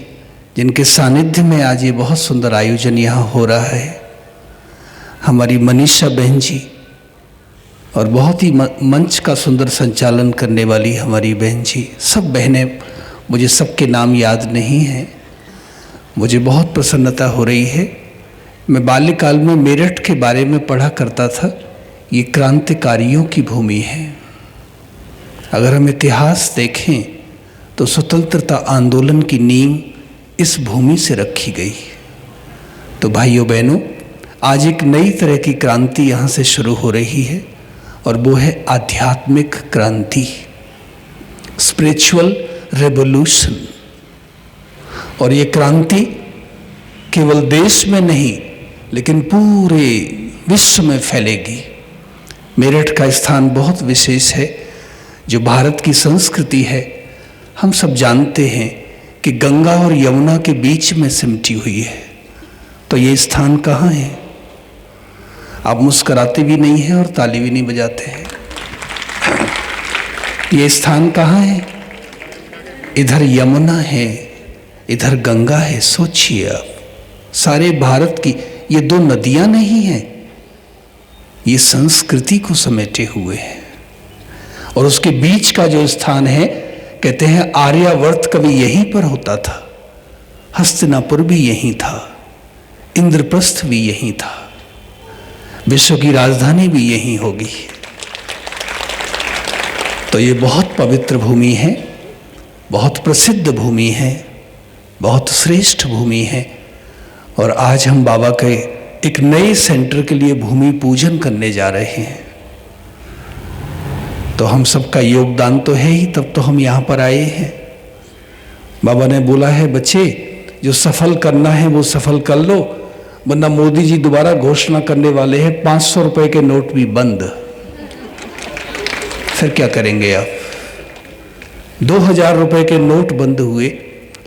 जिनके सानिध्य में आज ये बहुत सुंदर आयोजन यहाँ हो रहा है। हमारी मनीषा बहन जी, और बहुत ही मंच का सुंदर संचालन करने वाली हमारी बहन जी। सब बहनें, मुझे सबके नाम याद नहीं हैं। मुझे बहुत प्रसन्नता हो रही है। मैं बाल्यकाल में मेरठ के बारे में पढ़ा करता था। ये क्रांतिकारियों की भूमि है। अगर हम इतिहास देखें तो स्वतंत्रता आंदोलन की नींव इस भूमि से रखी गई। तो भाइयों बहनों, आज एक नई तरह की क्रांति यहाँ से शुरू हो रही है और वो है आध्यात्मिक क्रांति, स्पिरिचुअल रेवोल्यूशन। और ये क्रांति केवल देश में नहीं लेकिन पूरे विश्व में फैलेगी। मेरठ का स्थान बहुत विशेष है। जो भारत की संस्कृति है, हम सब जानते हैं कि गंगा और यमुना के बीच में सिमटी हुई है। तो ये स्थान कहाँ है? आप मुस्कुराते भी नहीं हैं और ताली भी नहीं बजाते हैं। ये स्थान कहाँ है? इधर यमुना है, इधर गंगा है। सोचिए आप, सारे भारत की ये दो नदियां नहीं हैं, ये संस्कृति को समेटे हुए हैं। और उसके बीच का जो स्थान है, कहते हैं आर्यावर्त कभी यहीं पर होता था, हस्तिनापुर भी यहीं था, इंद्रप्रस्थ भी यहीं था, विश्व की राजधानी भी यहीं होगी। तो ये बहुत पवित्र भूमि है, बहुत प्रसिद्ध भूमि है, बहुत श्रेष्ठ भूमि है। और आज हम बाबा के एक नए सेंटर के लिए भूमि पूजन करने जा रहे हैं। तो हम सबका योगदान तो है ही, तब तो हम यहाँ पर आए हैं। बाबा ने बोला है, बच्चे जो सफल करना है वो सफल कर लो, वरना मोदी जी दोबारा घोषणा करने वाले हैं 500 रुपए के नोट भी बंद। फिर क्या करेंगे आप? 2000 रुपए के नोट बंद हुए।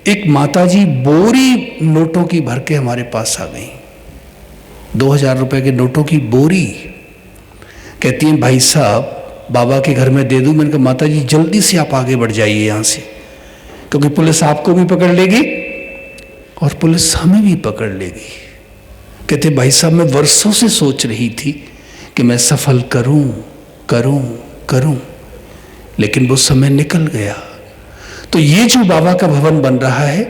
एक माताजी बोरी नोटों की भर के हमारे पास आ गई, 2000 रुपए के नोटों की बोरी। कहती हैं भाई साहब बाबा के घर में दे दूं। मैंने कहा माता जी जल्दी से आप आगे बढ़ जाइए यहाँ से, क्योंकि पुलिस आपको भी पकड़ लेगी और पुलिस हमें भी पकड़ लेगी। कहते भाई साहब मैं वर्षों से सोच रही थी कि मैं सफल करूं करूं करूं, लेकिन वो समय निकल गया। तो ये जो बाबा का भवन बन रहा है,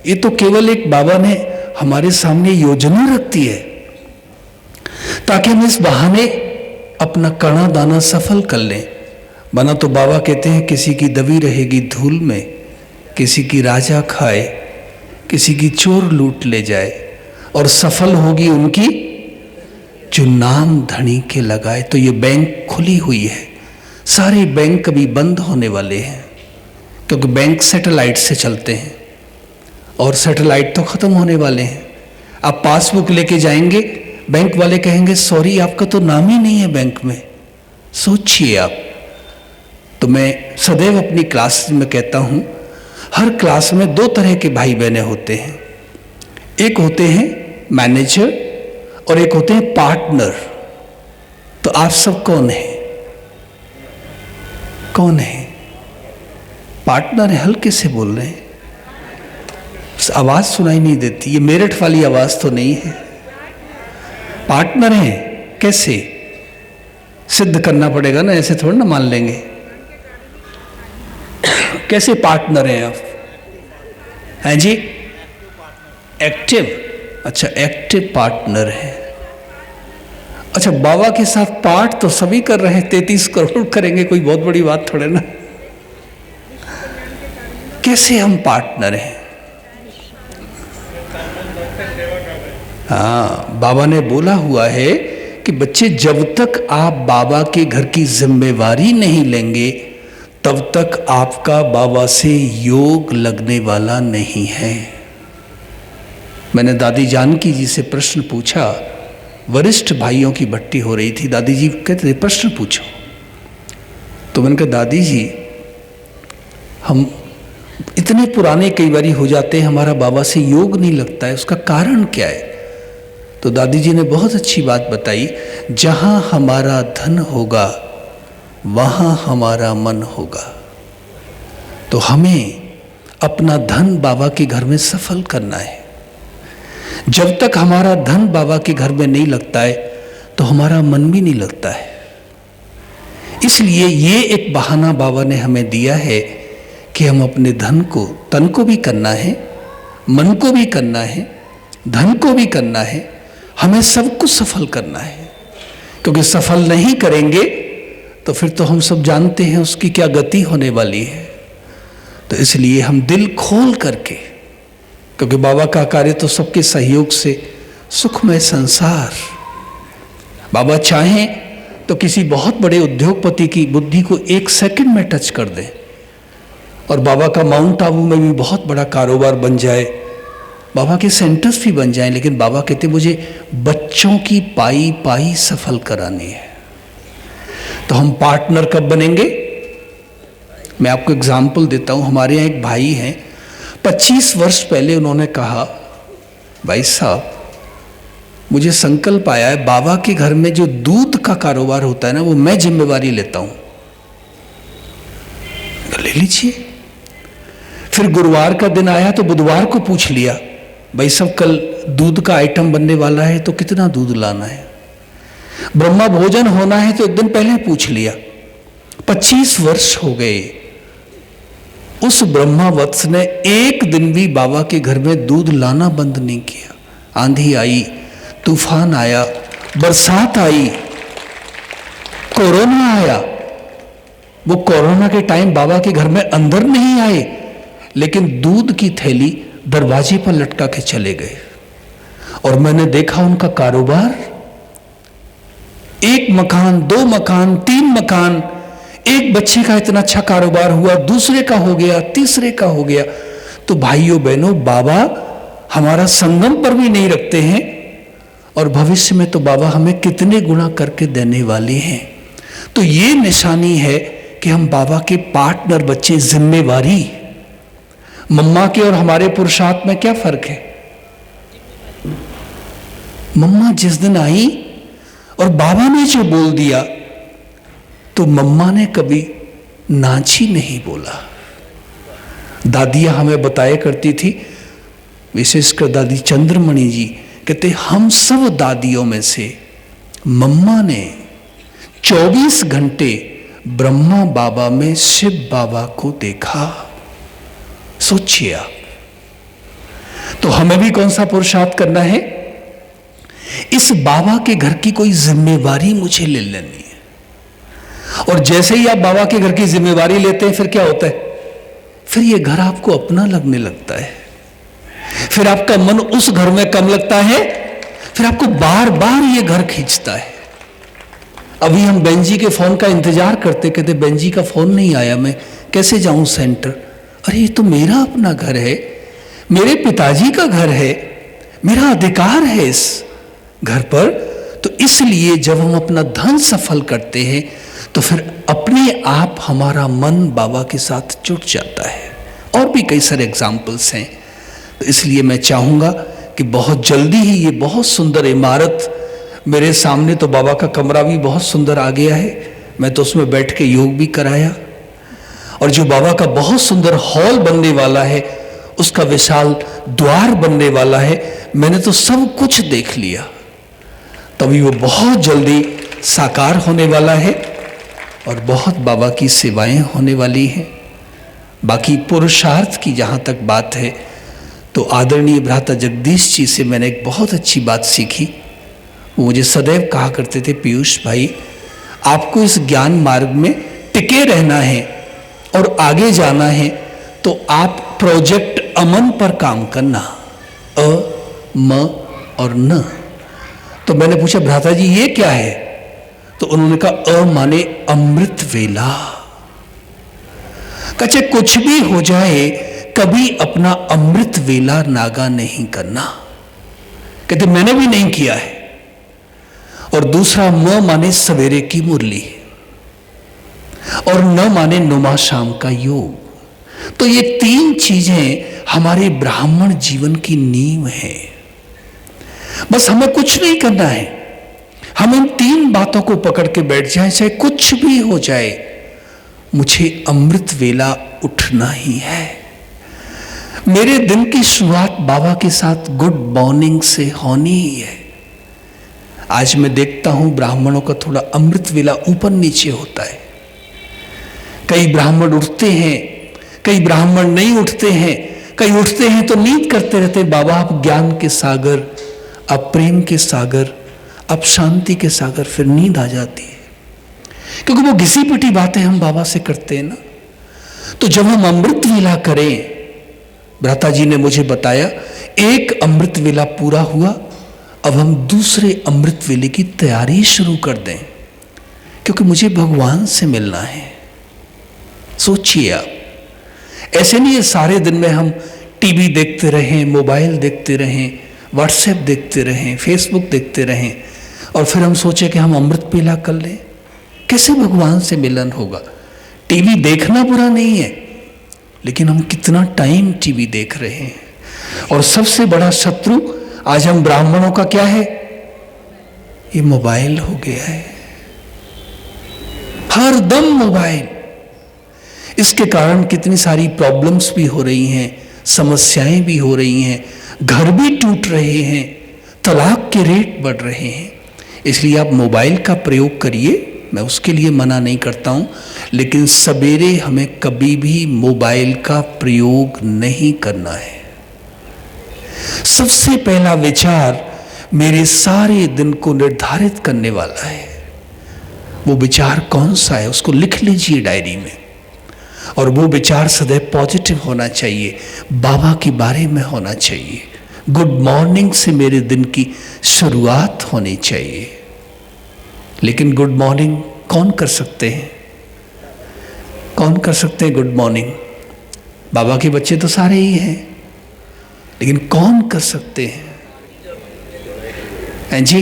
ये तो केवल एक बाबा ने हमारे सामने योजना रखती है ताकि हम इस बहाने अपना कणा दाना सफल कर लें। बना तो बाबा कहते हैं किसी की दबी रहेगी धूल में, किसी की राजा खाए, किसी की चोर लूट ले जाए, और सफल होगी उनकी जो नाम धनी के लगाए। तो ये बैंक खुली हुई है, सारे बैंक कभी बंद होने वाले हैं, क्योंकि बैंक सैटेलाइट से चलते हैं और सैटेलाइट तो खत्म होने वाले हैं। आप पासबुक लेके जाएंगे, बैंक वाले कहेंगे सॉरी आपका तो नाम ही नहीं है बैंक में। सोचिए आप। तो मैं सदैव अपनी क्लास में कहता हूं, हर क्लास में दो तरह के भाई बहने होते हैं। एक होते हैं मैनेजर और एक होते हैं पार्टनर। तो आप सब कौन है? कौन है? पार्टनर है। हल्के से बोल रहे हैं, आवाज सुनाई नहीं देती। ये मेरठ वाली आवाज तो नहीं है। पार्टनर है। कैसे? सिद्ध करना पड़ेगा ना, ऐसे थोड़ा ना मान लेंगे। कैसे पार्टनर हैं आप? हैं जी? एक्टिव। अच्छा, एक्टिव पार्टनर है। अच्छा, बाबा के साथ पार्ट तो सभी कर रहे हैं, 33 करोड़ करेंगे, कोई बहुत बड़ी बात थोड़े ना। कैसे हम पार्टनर हैं? हाँ, बाबा ने बोला हुआ है कि बच्चे जब तक आप बाबा के घर की जिम्मेवारी नहीं लेंगे तब तक आपका बाबा से योग लगने वाला नहीं है। मैंने दादी जानकी जी से प्रश्न पूछा, वरिष्ठ भाइयों की भट्टी हो रही थी। दादी जी कहते थे प्रश्न पूछो। तो मैंने कहा दादी जी हम इतने पुराने कई बारी हो जाते हैं, हमारा बाबा से योग नहीं लगता है, उसका कारण क्या है? तो दादी जी ने बहुत अच्छी बात बताई, जहां हमारा धन होगा वहां हमारा मन होगा। तो हमें अपना धन बाबा के घर में सफल करना है। जब तक हमारा धन बाबा के घर में नहीं लगता है तो हमारा मन भी नहीं लगता है। इसलिए ये एक बहाना बाबा ने हमें दिया है कि हम अपने धन को, तन को भी करना है, मन को भी करना है, धन को भी करना है, हमें सब कुछ सफल करना है। क्योंकि सफल नहीं करेंगे तो फिर तो हम सब जानते हैं उसकी क्या गति होने वाली है। तो इसलिए हम दिल खोल करके, क्योंकि बाबा का कार्य तो सबके सहयोग से सुखमय संसार। बाबा चाहें तो किसी बहुत बड़े उद्योगपति की बुद्धि को 1 सेकंड में टच कर दें और बाबा का माउंट आबू में भी बहुत बड़ा कारोबार बन जाए, बाबा के सेंटर्स भी बन जाएं, लेकिन बाबा कहते मुझे बच्चों की पाई पाई सफल करानी है। तो हम पार्टनर कब बनेंगे? मैं आपको एग्जाम्पल देता हूं। हमारे यहाँ एक भाई हैं, 25 वर्ष पहले उन्होंने कहा, भाई साहब मुझे संकल्प आया है बाबा के घर में जो दूध का कारोबार होता है ना, वो मैं जिम्मेवारी लेता हूं। ले लीजिए। फिर गुरुवार का दिन आया तो बुधवार को पूछ लिया, भाई सब कल दूध का आइटम बनने वाला है तो कितना दूध लाना है। ब्रह्मा भोजन होना है तो एक दिन पहले पूछ लिया। 25 वर्ष हो गए, उस ब्रह्मा वत्स ने एक दिन भी बाबा के घर में दूध लाना बंद नहीं किया। आंधी आई, तूफान आया, बरसात आई, कोरोना आया, वो कोरोना के टाइम बाबा के घर में अंदर नहीं आए, लेकिन दूध की थैली दरवाजे पर लटका के चले गए। और मैंने देखा उनका कारोबार, 1 मकान, 2 मकान, 3 मकान, एक बच्चे का इतना अच्छा कारोबार हुआ, दूसरे का हो गया, तीसरे का हो गया। तो भाइयों बहनों, बाबा हमारा संगम पर भी नहीं रखते हैं और भविष्य में तो बाबा हमें कितने गुना करके देने वाले हैं। तो ये निशानी है कि हम बाबा के पार्टनर बच्चे। जिम्मेवारी, मम्मा के और हमारे पुरुषार्थ में क्या फर्क है? मम्मा जिस दिन आई और बाबा ने जो बोल दिया तो मम्मा ने कभी नाची नहीं बोला। दादियां हमें बताया करती थी, विशेषकर दादी चंद्रमणि जी कहते, हम सब दादियों में से मम्मा ने 24 घंटे ब्रह्मा बाबा में शिव बाबा को देखा। सोचिए आप। तो हमें भी कौन सा पुरुषार्थ करना है? इस बाबा के घर की कोई जिम्मेवारी मुझे ले लेनी है। और जैसे ही आप बाबा के घर की जिम्मेवारी लेते हैं, फिर क्या होता है? फिर ये घर आपको अपना लगने लगता है, फिर आपका मन उस घर में कम लगता है, फिर आपको बार बार ये घर खींचता है। अभी हम बेंजी के फोन का इंतजार करते, कहते बेंजी का फोन नहीं आया, मैं कैसे जाऊं सेंटर? अरे ये तो मेरा अपना घर है, मेरे पिताजी का घर है, मेरा अधिकार है इस घर पर। तो इसलिए जब हम अपना धन सफल करते हैं तो फिर अपने आप हमारा मन बाबा के साथ जुट जाता है। और भी कई सारे एग्जाम्पल्स हैं। तो इसलिए मैं चाहूँगा कि बहुत जल्दी ही ये बहुत सुंदर इमारत मेरे सामने, तो बाबा का कमरा भी बहुत सुंदर आ गया है, मैं तो उसमें बैठ के योग भी कराया। और जो बाबा का बहुत सुंदर हॉल बनने वाला है, उसका विशाल द्वार बनने वाला है, मैंने तो सब कुछ देख लिया। तभी वो बहुत जल्दी साकार होने वाला है और बहुत बाबा की सेवाएं होने वाली हैं। बाकी पुरुषार्थ की जहाँ तक बात है, तो आदरणीय भ्राता जगदीश जी से मैंने एक बहुत अच्छी बात सीखी। वो मुझे सदैव कहा करते थे, पीयूष भाई आपको इस ज्ञान मार्ग में टिके रहना है और आगे जाना है, तो आप प्रोजेक्ट अमन पर काम करना, अ, म और न। तो मैंने पूछा भ्राता जी ये क्या है? तो उन्होंने कहा अ माने अमृत वेला। कचे कुछ भी हो जाए, कभी अपना अमृत वेला नागा नहीं करना। कहते मैंने भी नहीं किया है। और दूसरा म माने सवेरे की मुरली और न माने नुमा शाम का योग। तो ये 3 चीजें हमारे ब्राह्मण जीवन की नींव है। बस हमें कुछ नहीं करना है, हम इन 3 बातों को पकड़ के बैठ जाएं, चाहे कुछ भी हो जाए, मुझे अमृत वेला उठना ही है। मेरे दिन की शुरुआत बाबा के साथ गुड मॉर्निंग से होनी ही है। आज मैं देखता हूं ब्राह्मणों का थोड़ा अमृत वेला ऊपर नीचे होता है। कई ब्राह्मण उठते हैं, कई ब्राह्मण नहीं उठते हैं, कई उठते हैं तो नींद करते रहते, बाबा आप ज्ञान के सागर, आप प्रेम के सागर, आप शांति के सागर। फिर नींद आ जाती है, क्योंकि वो घिसी पिटी बातें हम बाबा से करते हैं ना। तो जब हम अमृत वेला करें, भ्राता जी ने मुझे बताया, एक अमृत वेला पूरा हुआ, अब हम दूसरे अमृत वेले की तैयारी शुरू कर दें, क्योंकि मुझे भगवान से मिलना है। सोचिए आप, ऐसे नहीं है सारे दिन में हम टीवी देखते रहें, मोबाइल देखते रहें, व्हाट्सएप देखते रहें, फेसबुक देखते रहें और फिर हम सोचे कि हम अमृत पीला कर लें। कैसे भगवान से मिलन होगा? टीवी देखना बुरा नहीं है, लेकिन हम कितना टाइम टीवी देख रहे हैं। और सबसे बड़ा शत्रु आज हम ब्राह्मणों का क्या है? ये मोबाइल हो गया है, हर दम मोबाइल। इसके कारण कितनी सारी प्रॉब्लम्स भी हो रही हैं, समस्याएं भी हो रही हैं, घर भी टूट रहे हैं, तलाक के रेट बढ़ रहे हैं। इसलिए आप मोबाइल का प्रयोग करिए, मैं उसके लिए मना नहीं करता हूं, लेकिन सवेरे हमें कभी भी मोबाइल का प्रयोग नहीं करना है। सबसे पहला विचार मेरे सारे दिन को निर्धारित करने वाला है। वो विचार कौन सा है उसको लिख लीजिए डायरी में, और वो विचार सदैव पॉजिटिव होना चाहिए, बाबा के बारे में होना चाहिए। गुड मॉर्निंग से मेरे दिन की शुरुआत होनी चाहिए। लेकिन गुड मॉर्निंग कौन कर सकते हैं? कौन कर सकते हैं गुड मॉर्निंग? बाबा के बच्चे तो सारे ही हैं, लेकिन कौन कर सकते हैं? जी,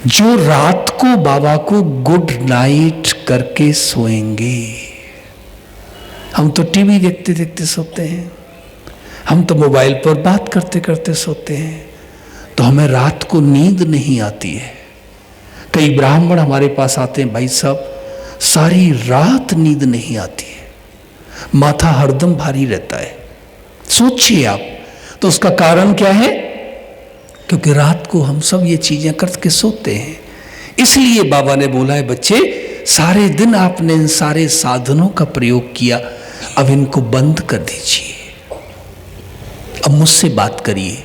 जो रात को बाबा को गुड नाइट करके सोएंगे। हम तो टीवी देखते देखते सोते हैं, हम तो मोबाइल पर बात करते करते सोते हैं, तो हमें रात को नींद नहीं आती है। कई ब्राह्मण हमारे पास आते हैं, भाई साहब सारी रात नींद नहीं आती है, माथा हरदम भारी रहता है। सोचिए आप, तो उसका कारण क्या है? क्योंकि रात को हम सब ये चीजें करके सोते हैं। इसलिए बाबा ने बोला है, बच्चे सारे दिन आपने इन सारे साधनों का प्रयोग किया, अब इनको बंद कर दीजिए, अब मुझसे बात करिए।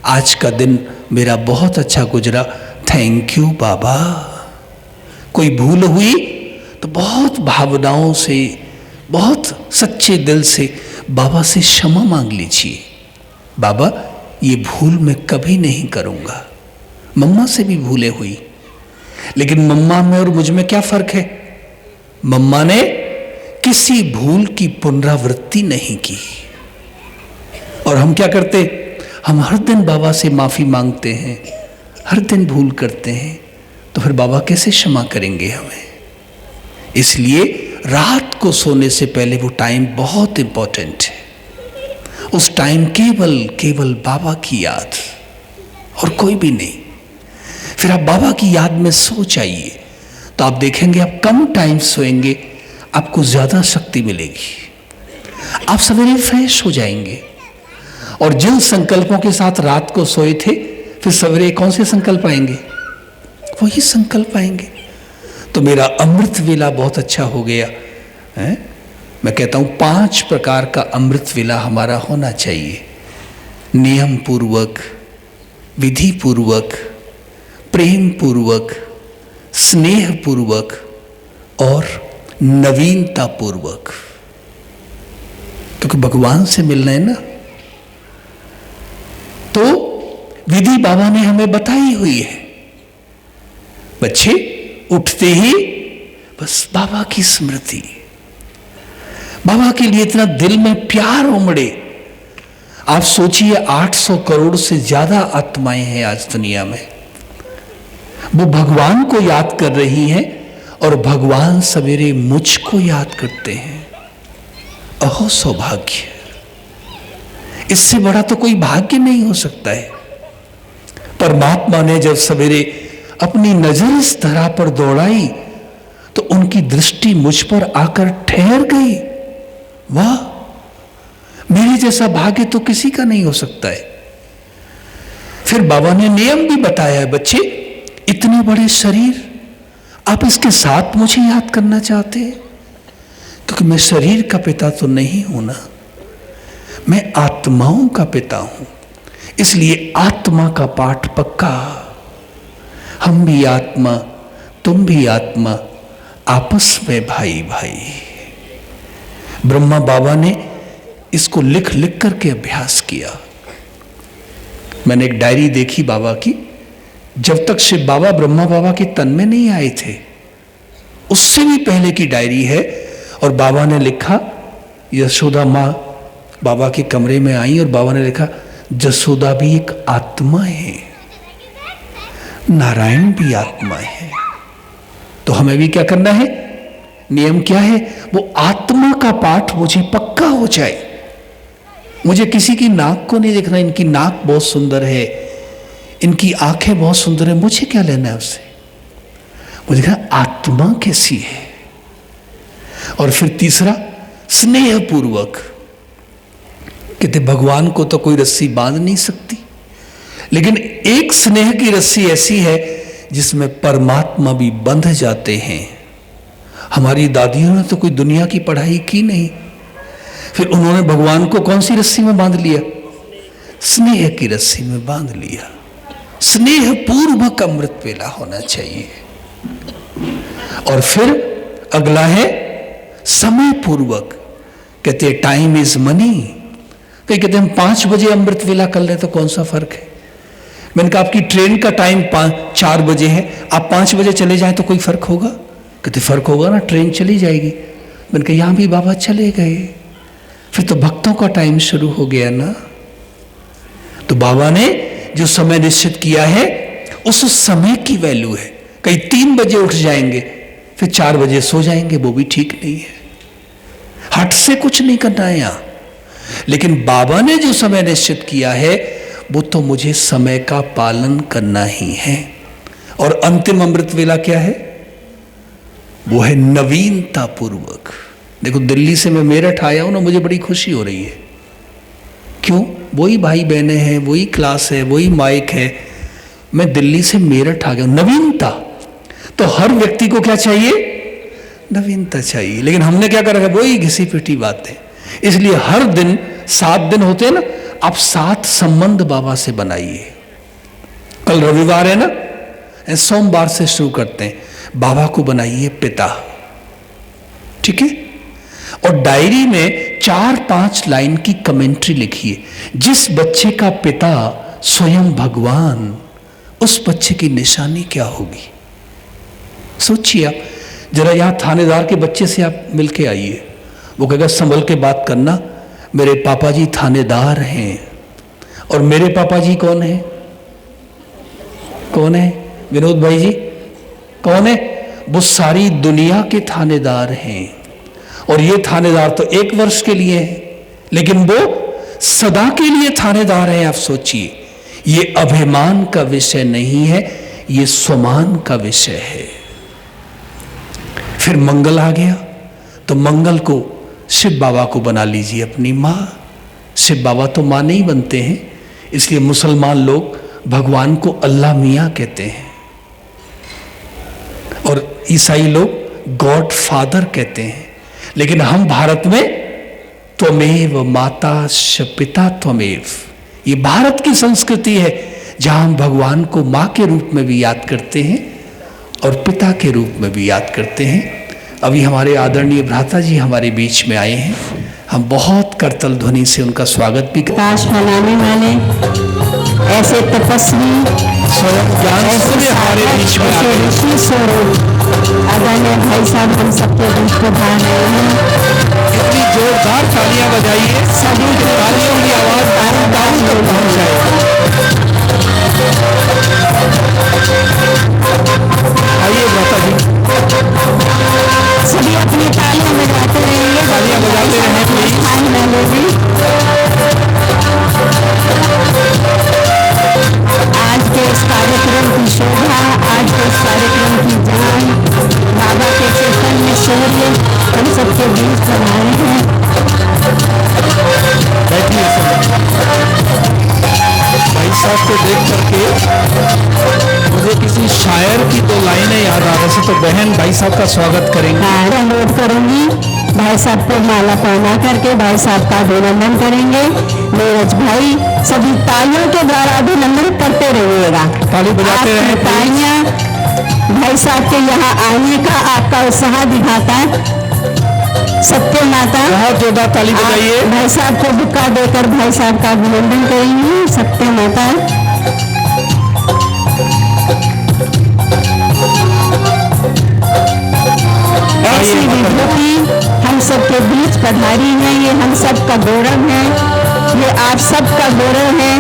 आज का दिन मेरा बहुत अच्छा गुजरा, थैंक यू बाबा। कोई भूल हुई तो बहुत भावनाओं से, बहुत सच्चे दिल से बाबा से क्षमा मांग लीजिए। बाबा ये भूल मैं कभी नहीं करूंगा। मम्मा से भी भूलें हुई, लेकिन मम्मा में और मुझ में क्या फर्क है? मम्मा ने किसी भूल की पुनरावृत्ति नहीं की, और हम क्या करते? हम हर दिन बाबा से माफी मांगते हैं, हर दिन भूल करते हैं, तो फिर बाबा कैसे क्षमा करेंगे हमें? इसलिए रात को सोने से पहले वो टाइम बहुत इंपॉर्टेंट है। उस टाइम केवल बाबा की याद, और कोई भी नहीं। फिर आप बाबा की याद में सो जाइए, तो आप देखेंगे आप कम टाइम सोएंगे, आपको ज्यादा शक्ति मिलेगी, आप सवेरे फ्रेश हो जाएंगे। और जिन संकल्पों के साथ रात को सोए थे, फिर सवेरे कौन से संकल्प आएंगे? वही संकल्प आएंगे। तो मेरा अमृत वेला बहुत अच्छा हो गया है। मैं कहता हूं 5 प्रकार का अमृत वेला हमारा होना चाहिए। नियम पूर्वक, विधि पूर्वक, प्रेम पूर्वक, स्नेह पूर्वक और नवीनता पूर्वक। क्योंकि भगवान से मिलना है ना, तो विधि बाबा ने हमें बताई हुई है। बच्चे उठते ही बस बाबा की स्मृति, बाबा के लिए इतना दिल में प्यार उमड़े। आप सोचिए 800 करोड़ से ज्यादा आत्माएं हैं आज दुनिया में, वो भगवान को याद कर रही हैं, और भगवान सवेरे मुझको याद करते हैं। अहो सौभाग्य, इससे बड़ा तो कोई भाग्य नहीं हो सकता है। परमात्मा ने जब सवेरे अपनी नजर इस धरा पर दौड़ाई, तो उनकी दृष्टि मुझ पर आकर ठहर गई। वाह, मेरे जैसा भाग्य तो किसी का नहीं हो सकता है। फिर बाबा ने नियम भी बताया है, बच्चे इतने बड़े शरीर, आप इसके साथ मुझे याद करना चाहते हैं? क्योंकि मैं शरीर का पिता तो नहीं हूं ना, मैं आत्माओं का पिता हूं। इसलिए आत्मा का पाठ पक्का। हम भी आत्मा, तुम भी आत्मा, आपस में भाई भाई। ब्रह्मा बाबा ने इसको लिख लिख करके अभ्यास किया। मैंने एक डायरी देखी बाबा की, जब तक शिव बाबा ब्रह्मा बाबा के तन में नहीं आए थे, उससे भी पहले की डायरी है। और बाबा ने लिखा, यशोदा माँ बाबा के कमरे में आई और बाबा ने लिखा, जसोदा भी एक आत्मा है, नारायण भी आत्मा है। तो हमें भी क्या करना है? नियम क्या है? वो आत्मा का पाठ मुझे पक्का हो जाए। मुझे किसी की नाक को नहीं देखना, इनकी नाक बहुत सुंदर है, इनकी आंखें बहुत सुंदर है, मुझे क्या लेना है उससे? मुझे कहा आत्मा कैसी है। और फिर तीसरा, स्नेह पूर्वक। कहते भगवान को तो कोई रस्सी बांध नहीं सकती, लेकिन एक स्नेह की रस्सी ऐसी है जिसमें परमात्मा भी बंध जाते हैं। हमारी दादियों ने तो कोई दुनिया की पढ़ाई की नहीं, फिर उन्होंने भगवान को कौन सी रस्सी में बांध लिया? स्नेह की रस्सी में बांध लिया। स्नेह पूर्वक अमृत वेला होना चाहिए। और फिर अगला है समय पूर्वक। कहते टाइम इज मनी। कहीं कहते हम 5 बजे अमृत वेला कर लें तो कौन सा फर्क है? मैंने कहा आपकी ट्रेन का टाइम 4 बजे है, आप 5 बजे चले जाएं तो कोई फर्क होगा? कहते फर्क होगा ना, ट्रेन चली जाएगी। मैंने कहा यहां भी बाबा चले गए, फिर तो भक्तों का टाइम शुरू हो गया ना। तो बाबा ने जो समय निश्चित किया है उस समय की वैल्यू है। कहीं 3 बजे उठ जाएंगे फिर 4 बजे सो जाएंगे, वो भी ठीक नहीं है। हट से कुछ नहीं करना है यहां, लेकिन बाबा ने जो समय निश्चित किया है वो तो मुझे समय का पालन करना ही है। और अंतिम अमृत वेला क्या है? वो है नवीनता पूर्वक। देखो दिल्ली से मैं मेरठ आया हूं ना, मुझे बड़ी खुशी हो रही है। क्यों? वही भाई बहनें हैं, वही क्लास है, वही माइक है, मैं दिल्ली से मेरठ आ गया। नवीनता तो हर व्यक्ति को क्या चाहिए? नवीनता चाहिए। लेकिन हमने क्या करा है? वही घिसी पिटी बातें। इसलिए हर दिन 7 दिन होते हैं ना, आप 7 संबंध बाबा से बनाइए। कल रविवार है ना, सोमवार से शुरू करते हैं। बाबा को बनाइए पिता, ठीक है? और डायरी में 4-5 लाइन की कमेंट्री लिखिए। जिस बच्चे का पिता स्वयं भगवान, उस बच्चे की निशानी क्या होगी? सोचिए आप जरा, यहां थानेदार के बच्चे से आप मिलके आइए, वो कहेगा संभल के बात करना, मेरे पापा जी थानेदार हैं। और मेरे पापा जी कौन है? कौन है? विनोद भाई जी कौन है? वो सारी दुनिया के थानेदार हैं। और ये थानेदार तो 1 वर्ष के लिए है, लेकिन वो सदा के लिए थानेदार हैं। आप सोचिए, ये अभिमान का विषय नहीं है, ये स्वमान का विषय है। फिर मंगल आ गया, तो मंगल को शिव बाबा को बना लीजिए अपनी माँ। शिव बाबा तो माँ नहीं बनते हैं, इसलिए मुसलमान लोग भगवान को अल्लाह मियाँ कहते हैं, और ईसाई लोग गॉड फादर कहते हैं। लेकिन हम भारत में त्वमेव माता च पिता त्वमेव, ये भारत की संस्कृति है, जहां हम भगवान को माँ के रूप में भी याद करते हैं और पिता के रूप में भी याद करते हैं। अभी हमारे आदरणीय भ्राता जी हमारे बीच में आए हैं, हम बहुत करतल ध्वनि से उनका स्वागत भी करते हैं। प्रकाश फैलाने वाले ऐसे तपस्वी, स्वयं ज्ञान से हमारे बीच में आ ऐसे गए। ऋषि स्वरूप आदरणीय भाई साहब हम सबके बीच में भाग रहे हैं। इतनी जोरदार तालियां बजाइए, सभी तालियों की आवाज दान तक पहुंच जाए। आइए भ्राता जी, सभी अपनी तालियां बजाते रहेंगे, तालियां बजाते रहें प्लीज। स्थान न लेंगे। आज के इस कार्यक्रम की शोभा, आज के इस कार्यक्रम की जान बाबा के चैतन्य सूर्य हम सबके बीच बनाए हैं। बैठिए भाई साहब को देख करके मुझे किसी शायर की 2 लाइनें याद आ रही, तो बहन भाई साहब का स्वागत करेंगे। अनुरोध करूंगी भाई साहब को माला पहना करके भाई साहब का अभिनंदन करेंगे। नीरज भाई सभी तालियों के द्वारा अभिनंदन करते रहिएगा। ताली बजाते आपकी रहें। तालियां भाई साहब के यहाँ आने का आपका उत्साह दिखाता है। सत्य माता बहुत जोरदार ताली बजाइए। आप भाई साहब को बुक्का देकर भाई साहब का अभिनंदन करेंगे। सत्य माता ऐसी विभूति हम सबके बीच पधारी है, ये हम सबका गौरव है, ये आप सबका गौरव है।